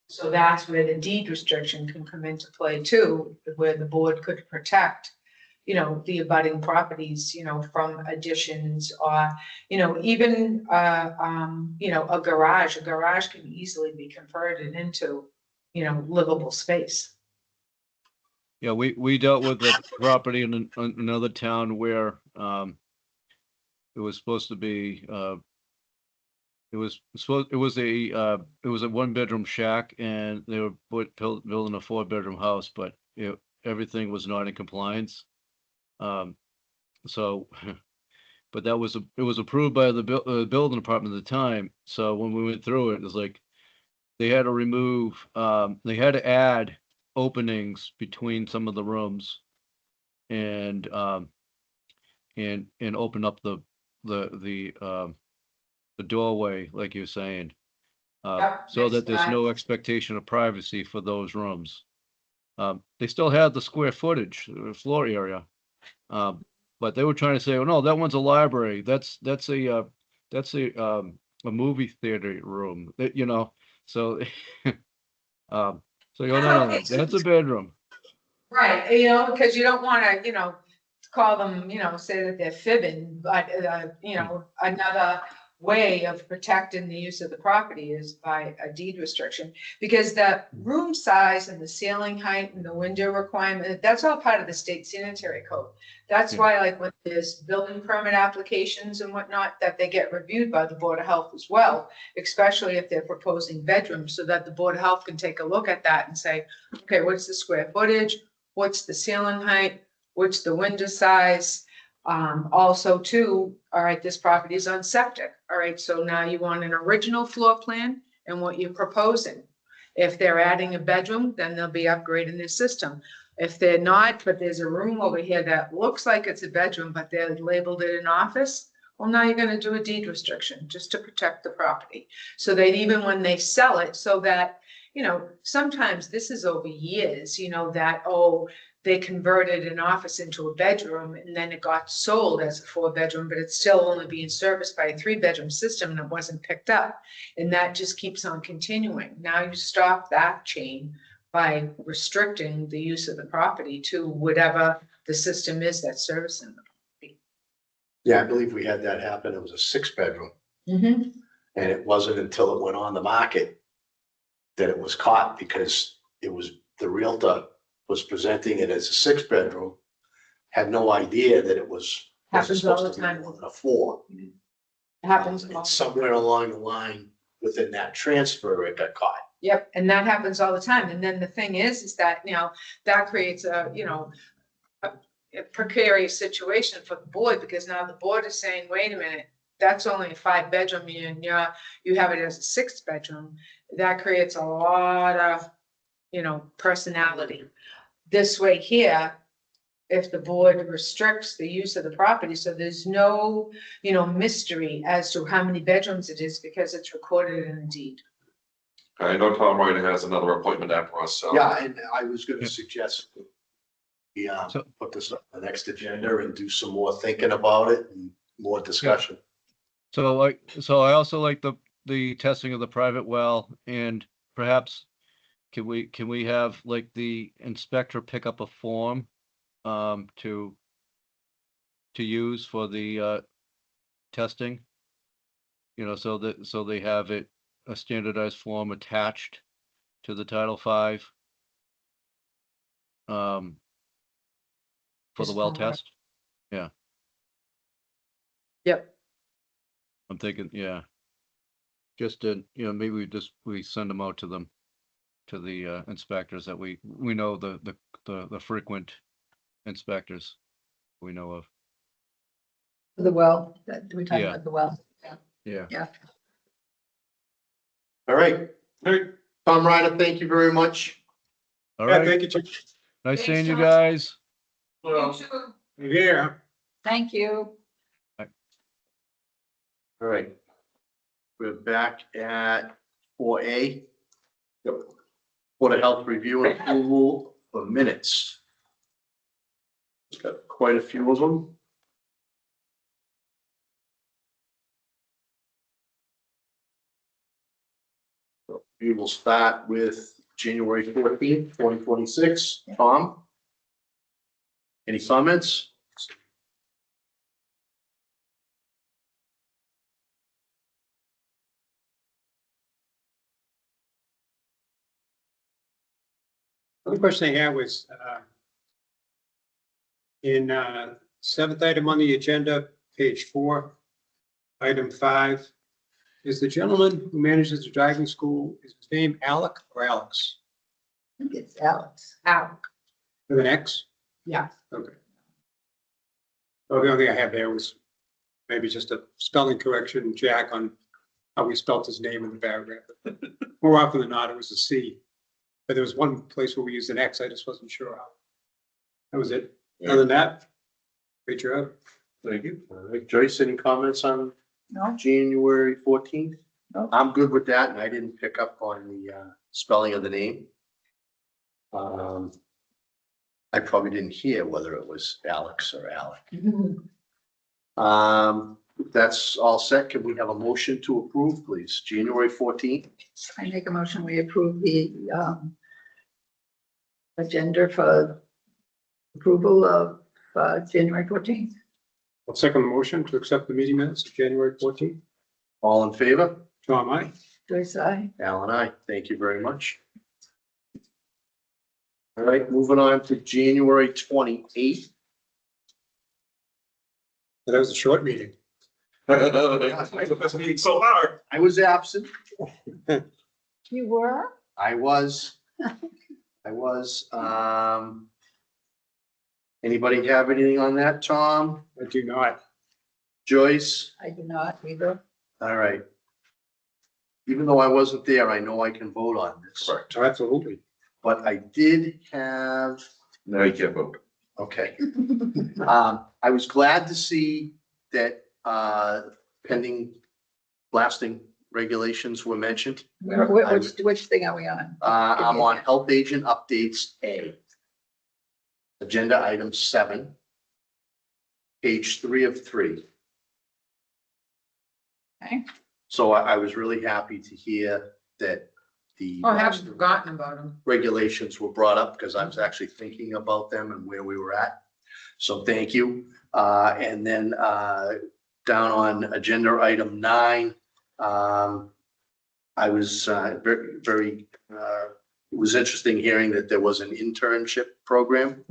So that's where the deed restriction can come into play too, where the board could protect, the abutting properties, from additions, or, even, a garage. A garage can easily be converted into, livable space. Yeah, we dealt with a property in another town where it was supposed to be it was a 1-bedroom shack, and they were building a 4-bedroom house, but everything was not in compliance. So, but it was approved by the building department at the time. So when we went through it was like they had to add openings between some of the rooms, and open up the doorway, like you're saying, so that there's no expectation of privacy for those rooms. They still had the square footage, floor area, but they were trying to say, oh no, that one's a library. That's a movie theater room. So so no, that's a bedroom. Right, because you don't want to, call them, say that they're fibbing, but, another way of protecting the use of the property is by a deed restriction, because the room size and the ceiling height and the window requirement, that's all part of the state sanitary code. That's why, like, when there's building permit applications and whatnot, that they get reviewed by the Board of Health as well, especially if they're proposing bedrooms, so that the Board of Health can take a look at that and say, okay, what's the square footage? What's the ceiling height? What's the window size? Also too, all right, this property is on septic. All right, so now you want an original floor plan and what you're proposing. If they're adding a bedroom, then they'll be upgrading their system. If they're not, but there's a room over here that looks like it's a bedroom, but they're labeled it an office, Well, now you're gonna do a deed restriction just to protect the property. So that even when they sell it, so that, you know, sometimes this is over years, you know, that, oh, they converted an office into a bedroom and then it got sold as a 4-bedroom, but it's still only being serviced by a 3-bedroom system and it wasn't picked up. And that just keeps on continuing. Now you stop that chain by restricting the use of the property to whatever the system is that's servicing them. Yeah, I believe we had that happen. It was a 6-bedroom. Mm-hmm. And it wasn't until it went on the market that it was caught, because it was, the realtor was presenting it as a 6-bedroom, had no idea that it was Happens all supposed the to be time. more than a 4. Happens. And somewhere along the line within that transfer, it got caught. Yep, and that happens all the time. And then the thing is that, you know, that creates a, you know, a precarious situation for the board, because now the board is saying, wait a minute, that's only a 5-bedroom and you have it as a 6-bedroom. That creates a lot of, you know, personality. This way here, if the board restricts the use of the property, so there's no, you know, mystery as to how many bedrooms it is because it's recorded in a deed. I know Tom Ryder has another appointment after us, so. Yeah, and I was gonna Yeah. suggest we So- put this on the next agenda and do some more thinking about it and more discussion. So I also like the testing of the private well, and perhaps can we have like the inspector pick up a form to use for the testing? You know, so they have it, a standardized form attached to the Title V for the Just well for- test. Yep. I'm thinking, yeah. Just to, you know, maybe we send them out to them, to the inspectors that we know, the frequent inspectors we know of. The well, that we're talking Yeah. about the well. Yeah. All right, Hey, Tom Ryder, thank you very much. All Yeah, right. thank you, Chief. Nice Thanks, seeing you Tom. guys. well, You're here. Thank you. All right. We're back at 4A. Yep. Board of Health review and approval for minutes. Got quite a few of them. So we will start with January 14th, 2026. Tom? Any comments? The only question I had was, in 7th item on the agenda, page 4, item 5, is the gentleman who manages the driving school, is his name Alec or Alex? I think it's Alex. Out. With an X? Yeah. Okay. Well, the only thing I have there was maybe just a spelling correction, Jack, on how we spelt his name in the paragraph. More often than not, it was a C. But there was one place where we used an X, I just wasn't sure how. That was it. Other than that, great job. thank you. All right, Joyce, any comments on No, January 14th? No. I'm good with that, and I didn't pick up on the spelling of the name. I probably didn't hear whether it was Alex or Alec. If that's all set, can we have a motion to approve, please? January 14th? I make a motion, we approve the agenda for approval of January 14th. I'll second the motion to accept the meeting minutes of January 14th. All in favor? Tom, aye. Joyce, I. Al and I, thank you very much. All right, moving on to January 28th. That was a short meeting. That's being so hard. I was absent. You were? I was. Anybody have anything on that, Tom? I do not. Joyce? I do not either. All right. Even though I wasn't there, I know I can vote on this. Correct. Oh, absolutely. But I did have, Now you can't vote. okay. I was glad to see that pending blasting regulations were mentioned. Which thing are we on? I'm on health agent updates A. Agenda item 7. Page 3 of 3. Okay. So I was really happy to hear that the Oh, I haven't forgotten about them. regulations were brought up because I was actually thinking about them and where we were at. So thank you. And then down on agenda item 9, I was very, it was interesting hearing that there was an internship program.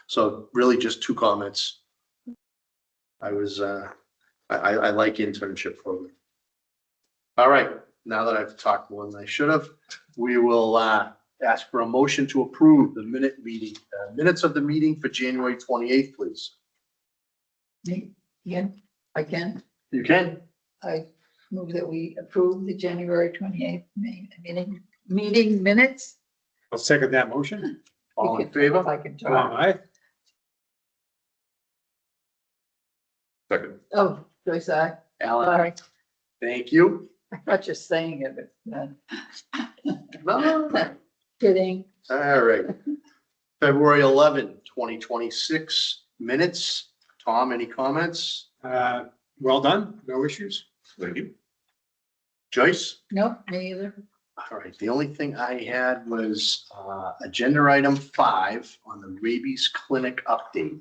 So really just 2 comments. I like internship program. All right, now that I've talked more than I should have, we will ask for a motion to approve the minutes of the meeting for January 28th, please. Again, I can. You can. I move that we approve the January 28th meeting minutes. I'll second that motion. All in If favor? I can Tom, talk. aye. Second. Oh, Joyce, Alan, sorry. thank you. I'm not just saying it, but No. kidding. All right. February 11, 2026 minutes. Tom, any comments? Well done, no issues. Thank you. Joyce? Nope, me either. All right, the only thing I had was agenda item 5 on the rabies clinic update.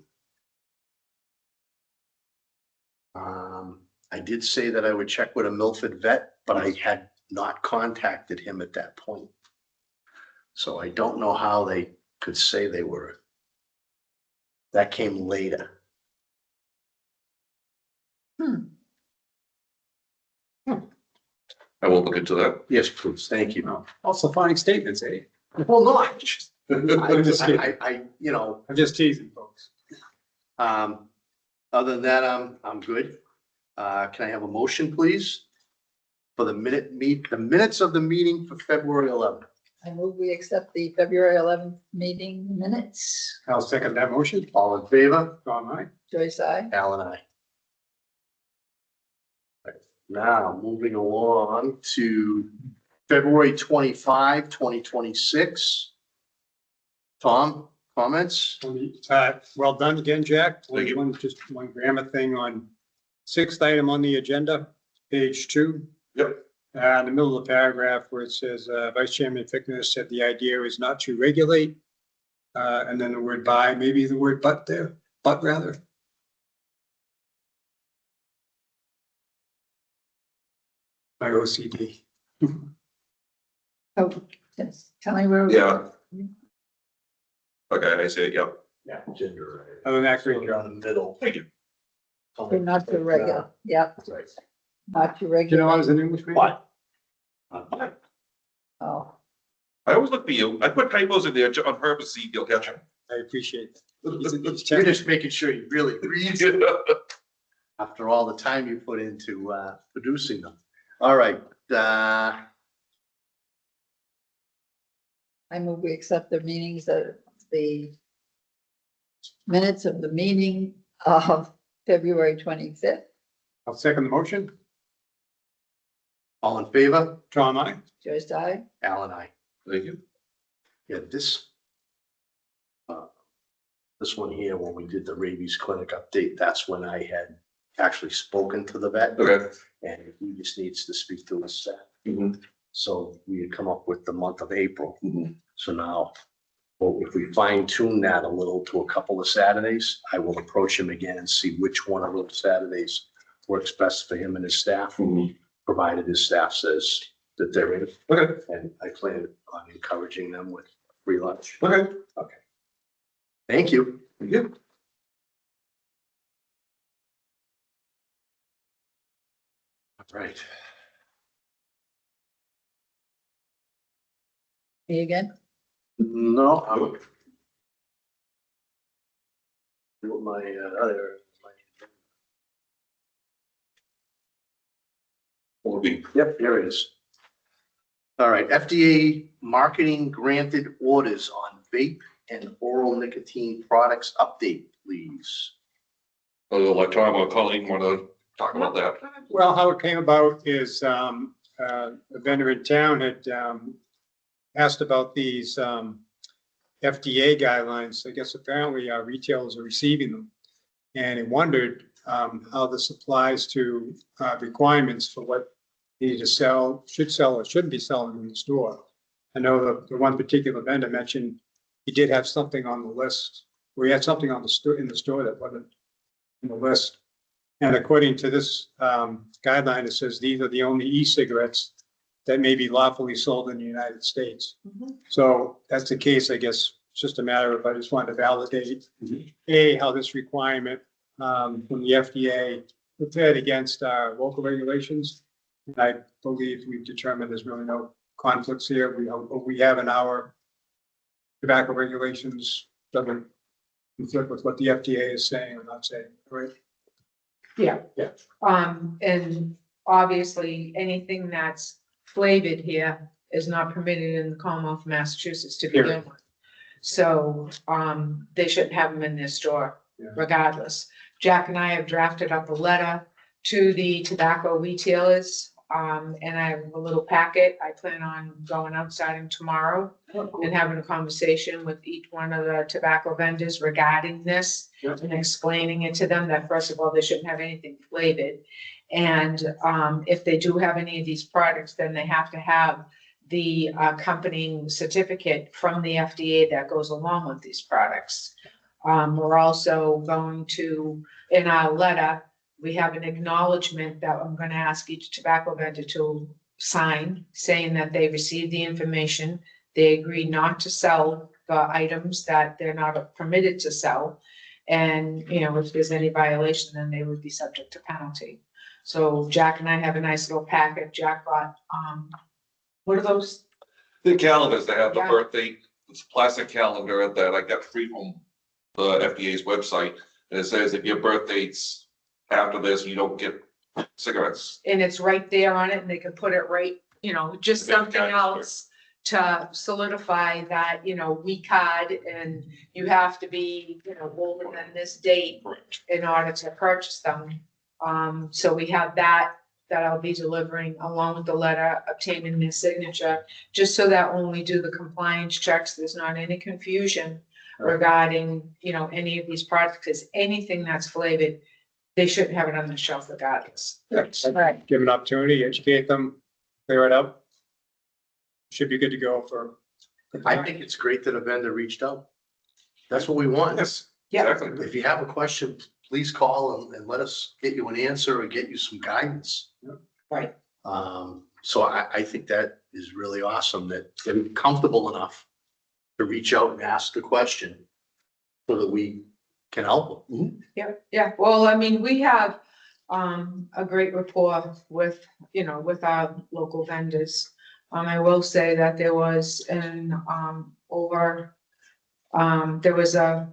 I did say that I would check with a Milford vet, but I had not contacted him at that point. So I don't know how they could say they were. That came later. I will look into that. Yes, please, thank you. Also finding statements, eh? Well, no, I just, I'm just kidding. you know, I'm just teasing, folks. other than that, I'm good. Can I have a motion, please? For the minutes of the meeting for February 11th. I move we accept the February 11th meeting minutes. I'll second that motion. All in favor? Tom, aye. Joyce, I. Al and I. Right. Now, moving along to February 25, 2026. Tom, comments? Well done again, Jack. Thank you. Just one grammar thing on 6th item on the agenda, page 2. Yep. In the middle of the paragraph where it says, Vice Chairman Fickner said the idea is not to regulate. And then the word by, maybe the word but there, but rather. My OCD. Oh, yes. Tell me where. Yeah. Okay, I see it. Yep. Yeah. Gender. Other than that, great You're job. on the middle. Thank you. We're not too regular. Yep, Right. not too Do you know regular. I was an English major? What? Oh, I always look for you. I put typos in there on purpose, see if you'll catch them. I appreciate it. You're just making sure you really read it after all the time you put into producing them. All right. I move we accept the meetings of the minutes of the meeting of February 25th. I'll second the motion. All in favor? Tom, aye. Joyce, I. Al and I. Thank you. Yeah, this one here, when we did the rabies clinic update, that's when I had actually spoken to the vet. Okay. And he just needs to speak to us. Mhm. So we had come up with the month of April. Mhm. So now, well, if we fine tune that a little to a couple of Saturdays, I will approach him again and see which one of those Saturdays works best for him and his staff, Mhm. provided his staff says that they're in. Okay. And I plan on encouraging them with free lunch. Okay. Okay. Thank you. Thank you. All right. Me again? No, I'm. With my other. Will be. Yep, here it is. All right, FDA marketing granted orders on vape and oral nicotine products update, please. Like Tom or Colleen want to talk about that. Well, how it came about is, a vendor in town had, asked about these, FDA guidelines. I guess apparently our retailers are receiving them. And he wondered, how this applies to, requirements for what you need to sell, should sell or shouldn't be selling in the store. I know the one particular vendor mentioned he did have something on the list, where he had something on the store, in the store that wasn't in the list. And according to this guideline, it says these are the only e-cigarettes that may be lawfully sold in the United States. Mhm. So that's the case, I guess. It's just a matter of, I just wanted to validate, how this requirement from the FDA compared against our local regulations. And I believe we've determined there's really no conflicts here. We have in our tobacco regulations, doesn't conflict with what the FDA is saying or not saying, right? Yeah. Yeah. And obviously, anything that's flavored here is not permitted in the Commonwealth of Massachusetts to begin with. So, they shouldn't have them in their store Yeah. regardless. Jack and I have drafted up a letter to the tobacco retailers, and I have a little packet. I plan on going out starting tomorrow and having a conversation with each one of the tobacco vendors regarding this Yep. and explaining it to them that first of all, they shouldn't have anything flavored. And if they do have any of these products, then they have to have the accompanying certificate from the FDA that goes along with these products. We're also going to, in our letter, we have an acknowledgement that I'm gonna ask each tobacco vendor to sign, saying that they received the information. They agreed not to sell the items that they're not permitted to sell. And, you know, if there's any violation, then they would be subject to penalty. So Jack and I have a nice little packet. Jack bought, what are those? The calendars, they have the Yeah. birthday, it's a plastic calendar that I got free from the FDA's website. And it says if your birthday's after this, you don't get cigarettes. And it's right there on it, and they can put it right, you know, just Okay, something gotcha. else to solidify that, you know, we card and you have to be, you know, older than this date Correct. in order to purchase them. So we have that I'll be delivering along with the letter, obtaining their signature, just so that when we do the compliance checks, there's not any confusion regarding, you know, any of these products, because anything that's flavored, they shouldn't have it on the shelf regardless. Right. Give them an opportunity, educate them, clear it up. Should be good to go for. I think it's great that a vendor reached out. That's what we want. Yes. Yeah. Exactly. If you have a question, please call and let us get you an answer or get you some guidance. Right. So I think that is really awesome that they're comfortable enough to reach out and ask a question so that we can help them. Yeah, well, I mean, we have a great rapport with, you know, with our local vendors. I will say that there was there was a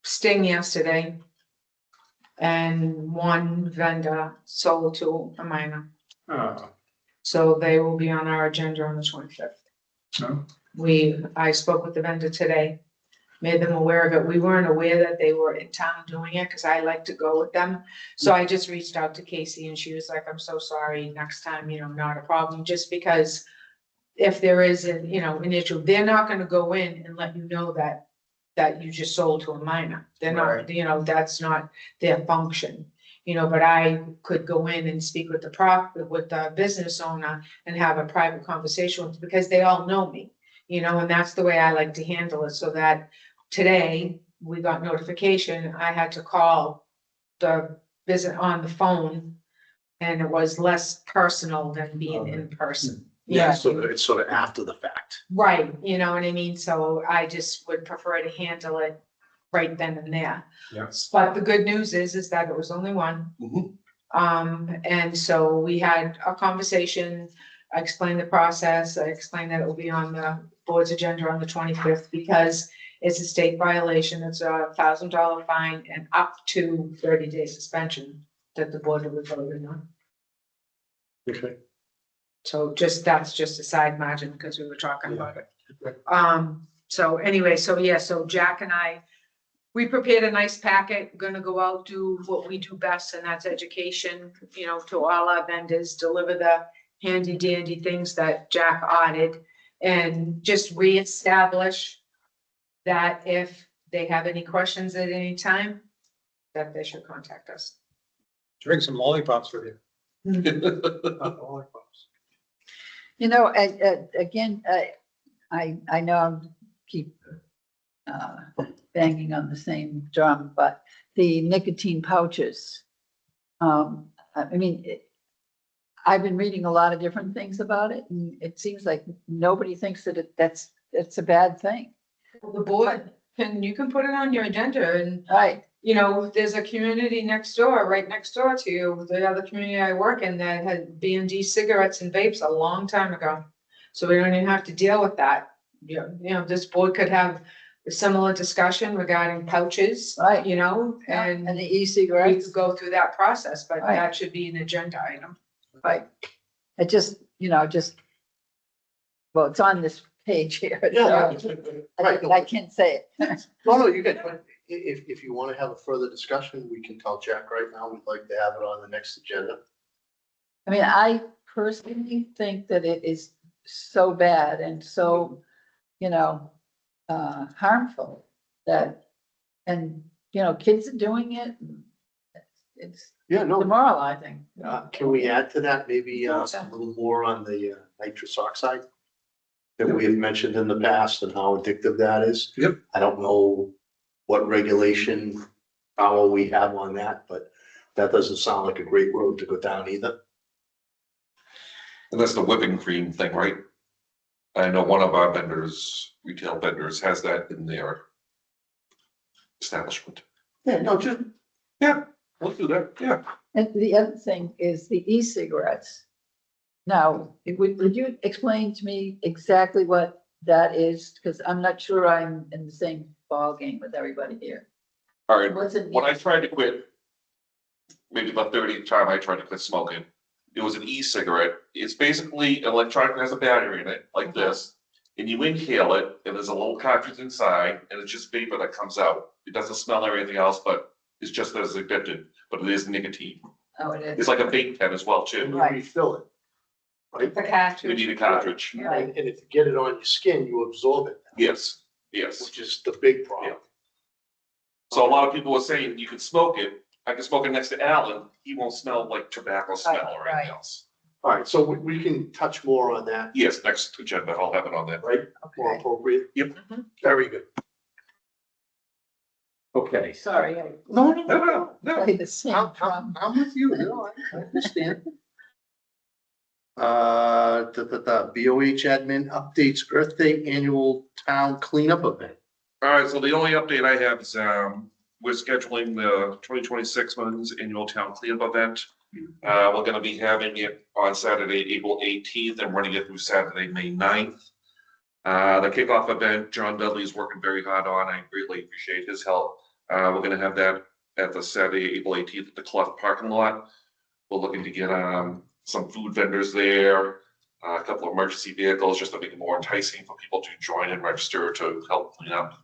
sting yesterday. And one vendor sold to a minor, so they will be on our agenda on the 25th. No. I spoke with the vendor today, made them aware of it. We weren't aware that they were in town doing it, because I like to go with them. So I just reached out to Casey and she was like, I'm so sorry, next time, you know, not a problem, just because if there is an, you know, an issue, they're not gonna go in and let you know that you just sold to a minor. They're not, Right. you know, that's not their function. You know, but I could go in and speak with the business owner and have a private conversation with, because they all know me, you know, and that's the way I like to handle it. So that today we got notification, I had to call the visit on the phone, and it was less personal than being in person. Yeah, so it's sort of after the fact. Right, you know what I mean? So I just would prefer to handle it right then and there. Yeah. But the good news is that it was only one. Mhm. And so we had a conversation, I explained the process, I explained that it will be on the board's agenda on the 25th, because it's a state violation. It's $1,000 fine and up to 30-day suspension that the board will be voting on. Okay. So that's just a side margin, because we were talking about it. Okay. So anyway, so yeah, so Jack and I we prepared a nice packet, gonna go out, do what we do best, and that's education, you know, to all our vendors, deliver the handy dandy things that Jack ordered, and just reestablish that if they have any questions at any time, that they should contact us. Bring some lollipops with you. Lollipops. You know, again, I know I'm keep banging on the same drum, but the nicotine pouches. I mean, I've been reading a lot of different things about it, and it seems like nobody thinks that it's a bad thing. The board, you can put it on your agenda, and, Right, you know, there's a community next door, right next door to you, the other community I work in, that had B&D cigarettes and vapes a long time ago. So we don't even have to deal with that. You know, this board could have a similar discussion regarding pouches, Right. you know, and and the we e-cigarettes, could go through that process, but Right. that should be an agenda item. right. It just, you know, well, it's on this page here. Yeah, so right. I can't say it. No, you get, if you want to have a further discussion, we can tell Jack right now, we'd like to have it on the next agenda. I mean, I personally think that it is so bad and so, you know, harmful that, and, you know, kids are doing it. And it's Yeah, no, demoralizing. can we add to that, maybe a little more on the nitrous oxide that we have mentioned in the past and how addictive that is? Yep. I don't know what regulation power we have on that, but that doesn't sound like a great road to go down either. And that's the whipping cream thing, right? I know one of our vendors, retail vendors, has that in their establishment. Yeah, no, just, Yeah, let's do that, yeah. And the other thing is the e-cigarettes. Now, would you explain to me exactly what that is? Because I'm not sure I'm in the same ballgame with everybody here. All right, What's it? when I tried to quit, maybe the 30th time I tried to quit smoking, it was an e-cigarette. It's basically an electronic that has a battery in it, like this, and you inhale it, and there's a little cartridge inside, and it's just vapor that comes out. It doesn't smell or anything else, but it's just as addictive, but it is nicotine. Oh, it is. It's like a vape pen as well, and too. you Right. refill it. Right? The You cartridge. need a cartridge. Right. And if you get it on your skin, you absorb it, Yes, yes. which is the big problem. So a lot of people were saying you can smoke it. I can smoke it next to Alan. He won't smell like tobacco smell or anything right. else. All right, so we can touch more on that, Yes, next agenda, I'll have it on there. right? More Okay, appropriate? Yep. Very good. Okay. sorry, I No, No. play the same drum. I'm with you, no, I understand. The BOH admin updates Earth Day annual town cleanup event. All right, so the only update I have is, we're scheduling the 2026 Men's Annual Town Cleanup Event. We're gonna be having it on Saturday, April 18th, and running it through Saturday, May 9th. The kickoff event, John Dudley is working very hard on. I greatly appreciate his help. We're gonna have that at the Saturday, April 18th at the Clough parking lot. We're looking to get, some food vendors there, a couple of emergency vehicles, just to make it more enticing for people to join and register to help clean up.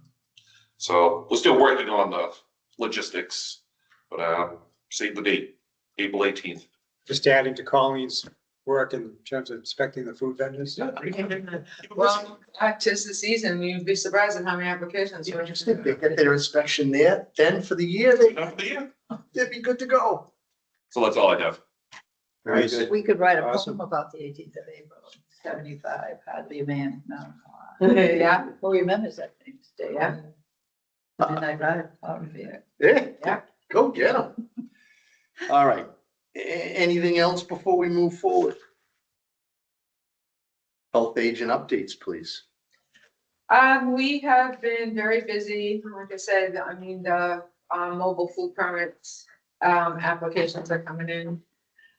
So we're still working on the logistics, but, save the date, April 18th. Just adding to Colleen's work in terms of inspecting the food vendors. Well, tis the season, you'd be surprised at how many applications. You just think they get their inspection there, then for the year, they'd be good to go. So that's all I have. Very Nice. good. We could write a Awesome. poem about the 18th of April, 75, hardly a man, no. Yeah. Who remembers that famous day? Yeah. And I write out of here. Yeah, go get them. All right. Anything else before we move forward? Health agent updates, please. We have been very busy, like I said, I mean, the, mobile food permits, applications are coming in.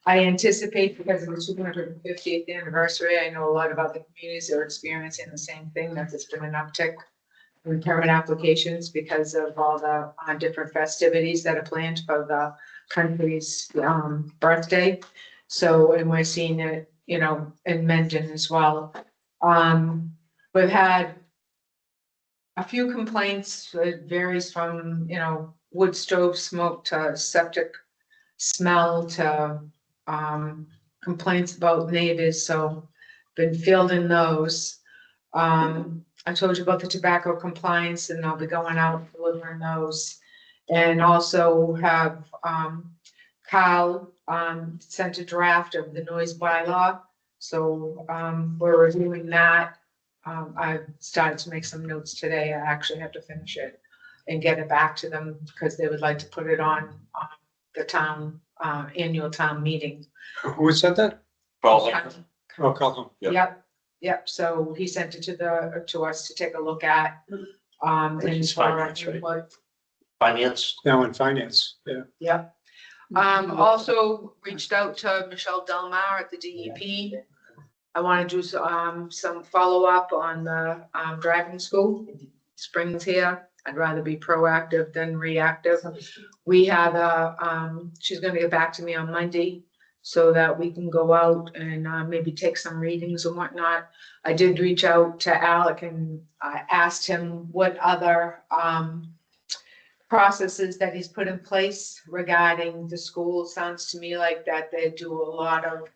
I anticipate because of the 250th anniversary, I know a lot of other communities are experiencing the same thing, that there's been an uptick in permit applications because of all the, different festivities that are planned for the country's, birthday. So, and we're seeing it, you know, in Mendon as well. We've had a few complaints. It varies from, wood stove smoke to septic smell to, complaints about neighbors, so been fielding those. I told you about the tobacco compliance, and I'll be going out delivering those. And also have, Kyle, sent a draft of the noise bylaw, so, we're reviewing that. I've started to make some notes today. I actually have to finish it and get it back to them because they would like to put it on the town, annual town meeting. Who said that? Well, Oh, Calhoun. Yeah. Yep, so he sent it to us to take a look at. Which And is for our finance, right? input. Finance, Now in finance, yeah. Yep. Also reached out to Michelle Delmar at the DEP. I want to do some follow-up on the driving school. Spring's here. I'd rather be proactive than reactive. We have she's gonna get back to me on Monday so that we can go out and maybe take some readings and whatnot. I did reach out to Alec and I asked him what other processes that he's put in place regarding the school. Sounds to me like that they do a lot of,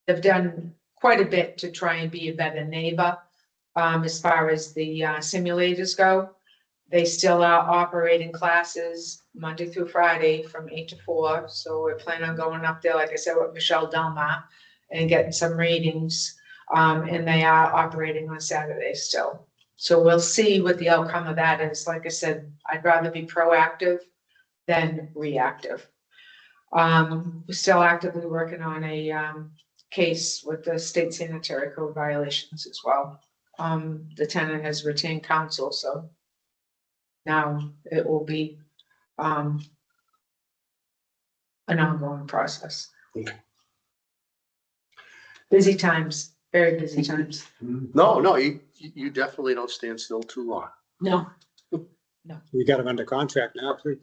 they've done quite a bit to try and be a better neighbor. As far as the simulators go, they still are operating classes Monday through Friday from 8 to 4. So we're planning on going up there, like I said, with Michelle Delmar and getting some readings. And they are operating on Saturdays still. So we'll see what the outcome of that is. Like I said, I'd rather be proactive than reactive. We're still actively working on a case with the state sanitary code violations as well. The tenant has retained counsel, so now it will be an ongoing process. Okay. Busy times, very busy times. no, you definitely don't stand still too long. No. We got him under contract now. too.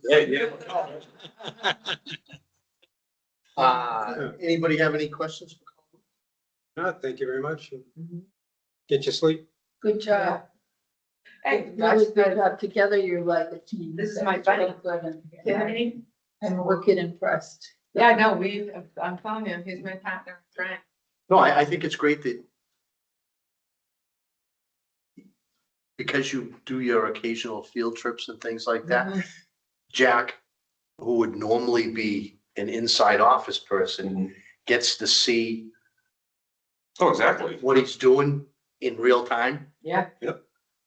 Anybody have any questions? No, thank you very much. Get your sleep. Good job. Hey, Really good job. Together, you're like a team. This is my buddy. Good. And we're getting impressed. Yeah, no, I'm telling you, he's my partner, friend. No, I think it's great that because you do your occasional field trips and things like that, Jack, who would normally be an inside office person, gets to see oh, exactly. what he's doing in real time. Yeah,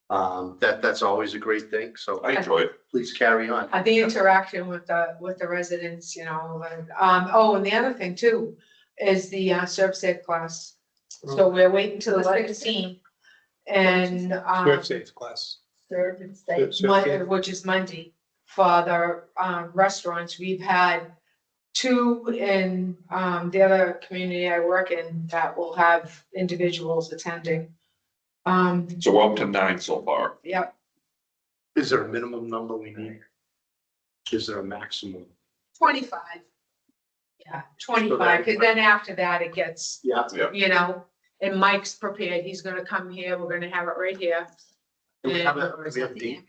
That's always a great thing. So I enjoy it. please carry on. the interaction with the residents, and, and the other thing too is the serve safe class. So we're waiting till the 16th and, Serve safe class. Serve and stay. which is Monday for the restaurants. We've had 2 in the other community I work in that will have individuals attending. So we're up to 9 so far. Yep, Is there a minimum number we need? Is there a maximum? 25. Yeah, 25, because then after that it gets, Yeah. and Mike's prepared, he's gonna come here, we're gonna have it right here. Do we have a date?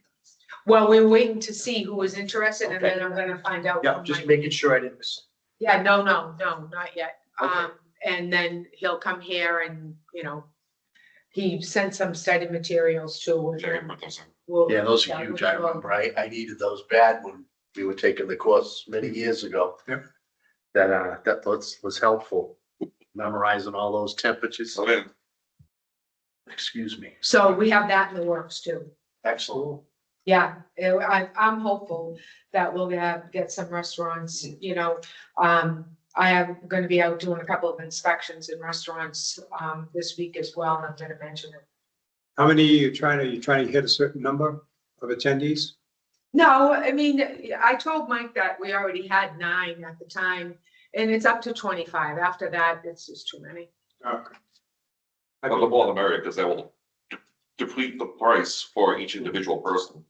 Well, we're waiting to see who was interested and then Okay. I'm gonna find out. Yeah, from just Mike. making sure I didn't miss. Yeah, no, not yet. Okay. And then he'll come here and, he sent some study materials too. Okay, put those in. We'll- Yeah, those are yeah, huge. we'll- I remember. I needed those bad when we were taking the course many years ago. Yep. That was helpful. Memorizing all those temperatures. So then, Excuse me. So we have that in the works too. Excellent. Yeah, I'm hopeful that we'll get some restaurants, I am gonna be out doing a couple of inspections in restaurants, this week as well, and I'm gonna mention it. How many you trying to hit a certain number of attendees? No, I mean, I told Mike that we already had 9 at the time, and it's up to 25. After that, it's just too many. Okay. well, the more the merrier, because that will deplete the price for each individual person.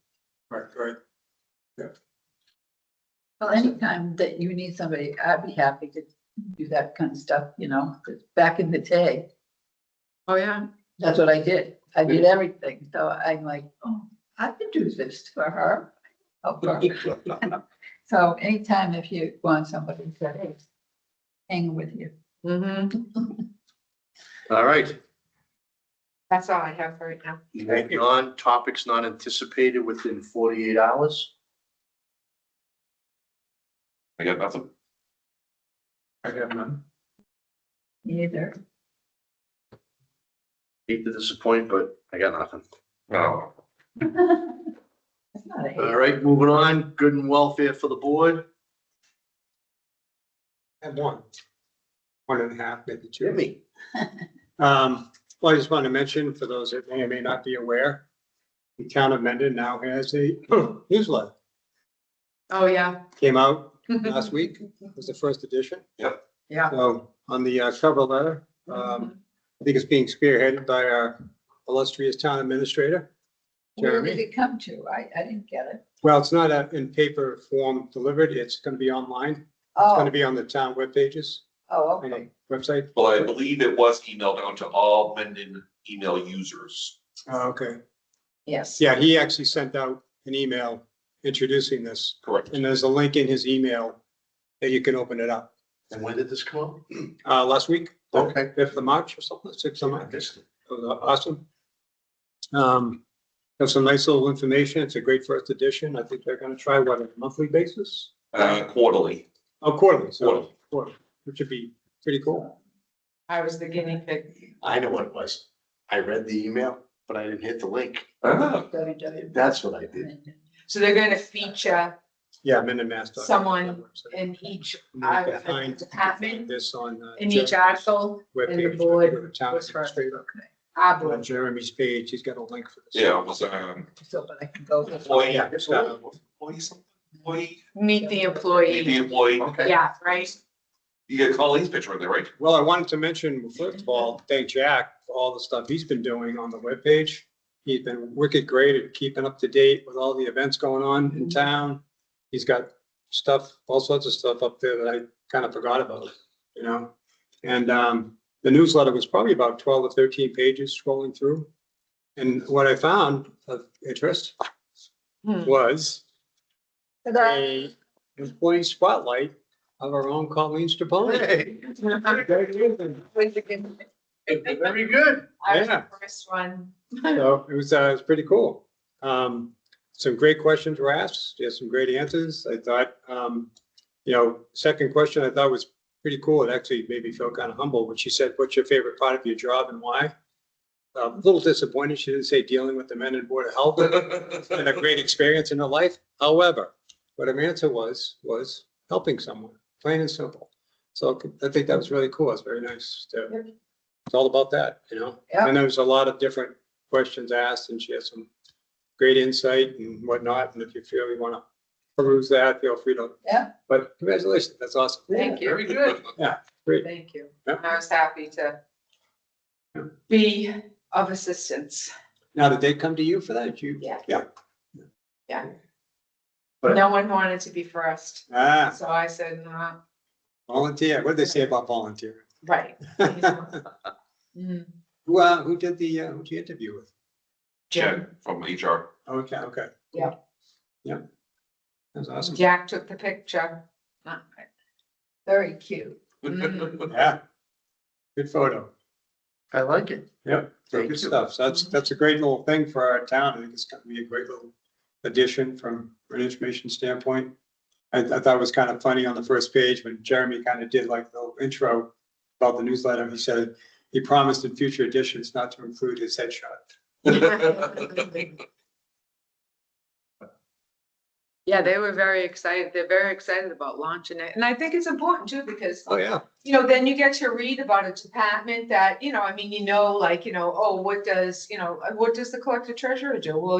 Right. Well, anytime that you need somebody, I'd be happy to do that kind of stuff, 'cause back in the day, Oh, yeah. that's what I did. I did everything. So I'm like, oh, I can do this for her. Help her. So anytime if you want somebody to hey, hang with you. All right. That's all I have for right now. Moving on, topics not anticipated within 48 hours. I got nothing. I have none. Either. Hate to disappoint, but I got nothing. No. It's not a All hate. right, moving on, good and welfare for the board. I have one. 1.5, maybe 2. Hit me. Well, I just want to mention for those that may or may not be aware, the town of Mendon now has a newsletter. Oh, yeah. Came out last week, was the first edition. Yeah. So on the cover letter, I think it's being spearheaded by our illustrious town administrator, Where did Jeremy. it come to? I didn't get it. Well, it's not in paper form delivered. It's going to be online. It's going to Oh, be on the town web pages, oh, on okay. the website. Well, I believe it was emailed out to all Mendon email users. Oh, okay. Yes. Yeah, he actually sent out an email introducing this, Correct. and there's a link in his email that you can open it up. And when did this come out? Last week, Okay. 5th of March or something, 6th of March. This- It was awesome. Have some nice little information. It's a great first edition. I think they're gonna try what, a monthly basis? Quarterly. Oh, quarterly, so Quarterly. quarterly, which would be pretty cool. I was the guinea pig. I know what it was. I read the email, but I didn't hit the link. www. That's what I did. So they're gonna feature Yeah, mendonma.gov. someone in each And you can find department, this on. in each article, webpage, and the board with the town was for- administrator. our On board. Jeremy's page, he's got a link for this. Yeah, it was, So, but I can go. employee, Yeah, it's got- employee something, employee, Meet the the employee. employee. Okay. Yeah, right? You get Colleen's picture in there, right? Well, I wanted to mention, first of all, thank Jack for all the stuff he's been doing on the webpage. He's been wicked great at keeping up to date with all the events going on in town. He's got stuff, all sorts of stuff up there that I kind of forgot about, you know? And the newsletter was probably about 12 or 13 pages scrolling through. And what I found of interest was a employee spotlight of our own Colleen Strapone. Hey, very good. I was Yeah. the first one. So it was pretty cool. Some great questions were asked. There's some great answers. I thought, second question I thought was pretty cool. It actually made me feel kind of humble when she said, what's your favorite part of your job and why? A little disappointed. She didn't say dealing with the Mendon Board of Health and a great experience in her life. However, what her answer was helping someone, plain and simple. So I think that was really cool. It's very nice to, it's all about that, you know? Yeah. And there was a lot of different questions asked and she had some great insight and whatnot. And if you feel you want to peruse that, feel free to. Yeah. But congratulations, that's awesome. Thank you. Very good. Great. Thank you. Yeah. I was happy to be of assistance. Now, did they come to you for that? Yeah. Yeah. Yeah. But- No one wanted to be first. Ah, So I said, nah, volunteer. What did they say about volunteer? right. Mm, Who did who'd you interview with? Jen from HR. Okay. Yeah. Yeah. That's awesome. Jack took the picture. Very cute. Yeah. Good photo. I like it. Yep. Thank Good you. stuff. So that's a great little thing for our town. I think it's gonna be a great little addition from an information standpoint. I thought it was kind of funny on the first page when Jeremy kind of did like the little intro about the newsletter. He said he promised in future editions not to include his headshot. Yeah, they were very excited. They're very excited about launching it. And I think it's important too, because Oh, yeah. then you get to read about a department that, oh, what does the collector treasurer do? Well,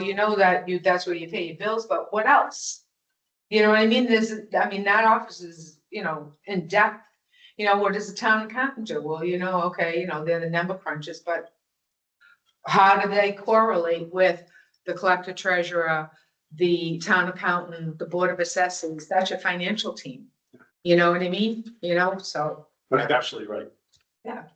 that's where you pay your bills, but what else? You know what I mean? That office is, in depth. What does the town accountant do? Well, they're the number crunchers, but how do they correlate with the collector treasurer, the town accountant, the board of assessors? That's your financial team. You know what I mean? So. That's absolutely right.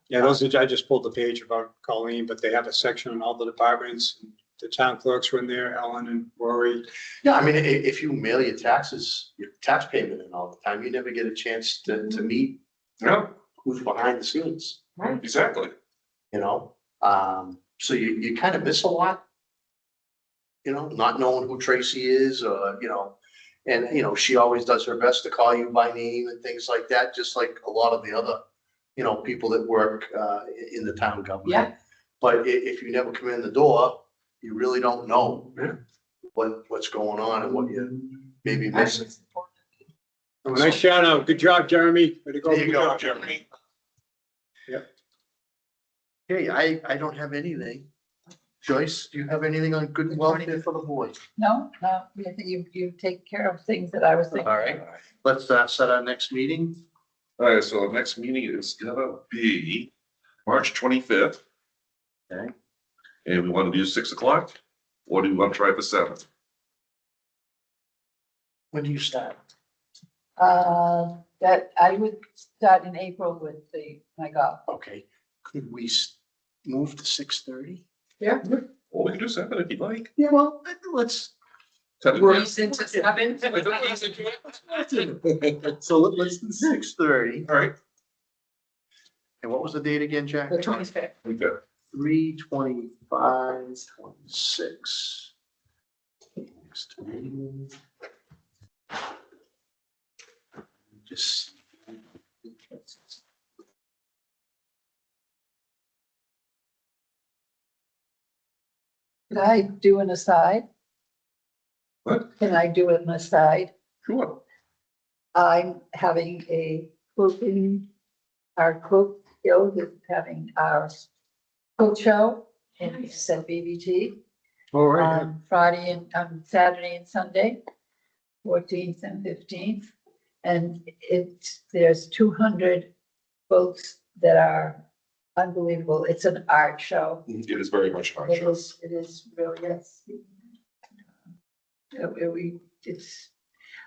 Yeah, those are, I just pulled the page about Colleen, but they have a section on all the departments. The town clerks were in there, Ellen and Rory. Yeah, I mean, if you mail your taxes, your tax payment in all the time, you never get a chance to meet Yeah, who's behind the scenes, exactly. you know? So you kind of miss a lot. You know, not knowing who Tracy is, or, you know, and, you know, she always does her best to call you by name and things like that, just like a lot of the other, you know, people that work, in the town government. Yeah. But if you never come in the door, you really don't know what's going on and what you maybe missing. Oh, nice shout out. Good job, Jeremy. Way to go. There you Good go, job. Jeremy. Hey, I don't have anything. Joyce, do you have anything on good and welfare for the boys? No, I think you take care of things that I was thinking. All right, let's set our next meeting. All right, so the next meeting is gonna be March 25th. Okay. And we want to do 6 o'clock, or do we want to try for 7? When do you start? That I would start in April with my golf. Okay, could we move to 6:30? Or we can do 7 if you'd like. Yeah, well, let's. 10 We're- Ease into 7. So let's do 6:30. All right. And what was the date again, Jack? The 25th. Okay. 3/25/26. Next meeting. Just. Could I do an aside? What? Can I do an aside? Sure. I'm having our cook guild is having our cook show in St. BBT All right. on Friday and Saturday and Sunday, 14th and 15th. And there's 200 folks that are unbelievable. It's an art show. It is very much hard. It is really, yes. It's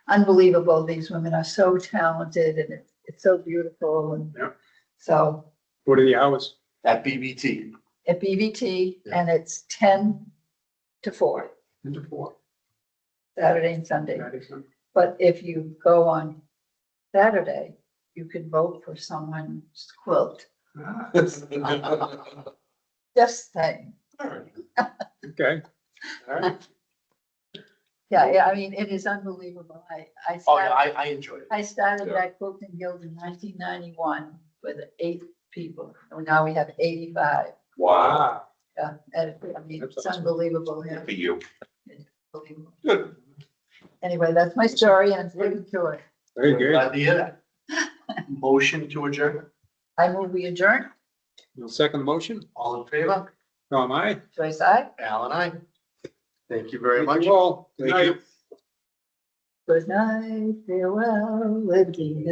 unbelievable. These women are so talented and it's so beautiful. And Yeah. so What are the hours? At BBT. at BVT, Yeah. and it's 10 to 4, 10 to 4. Saturday and Sunday. That is, But if you go on Saturday, you could vote for someone's quilt. Just saying. Okay. All right. Yeah, I mean, it is unbelievable. I Oh, yeah, started, I enjoyed it. I started Yeah. that quilting guild in 1991 with 8 people. And now we have 85. Wow. Yeah, and I mean, That's it's awesome. unbelievable. Yeah, For you. unbelievable. Good. Anyway, that's my story and I'm sticking to it. Very We're good. Glad to hear that. Motion to adjourn. I move we adjourn. You'll second the motion? All in favor? Tom, aye. Joyce, aye. Al and I. Thank you very Thank much. you all. Good Thank you. night. Good night, farewell, Libby.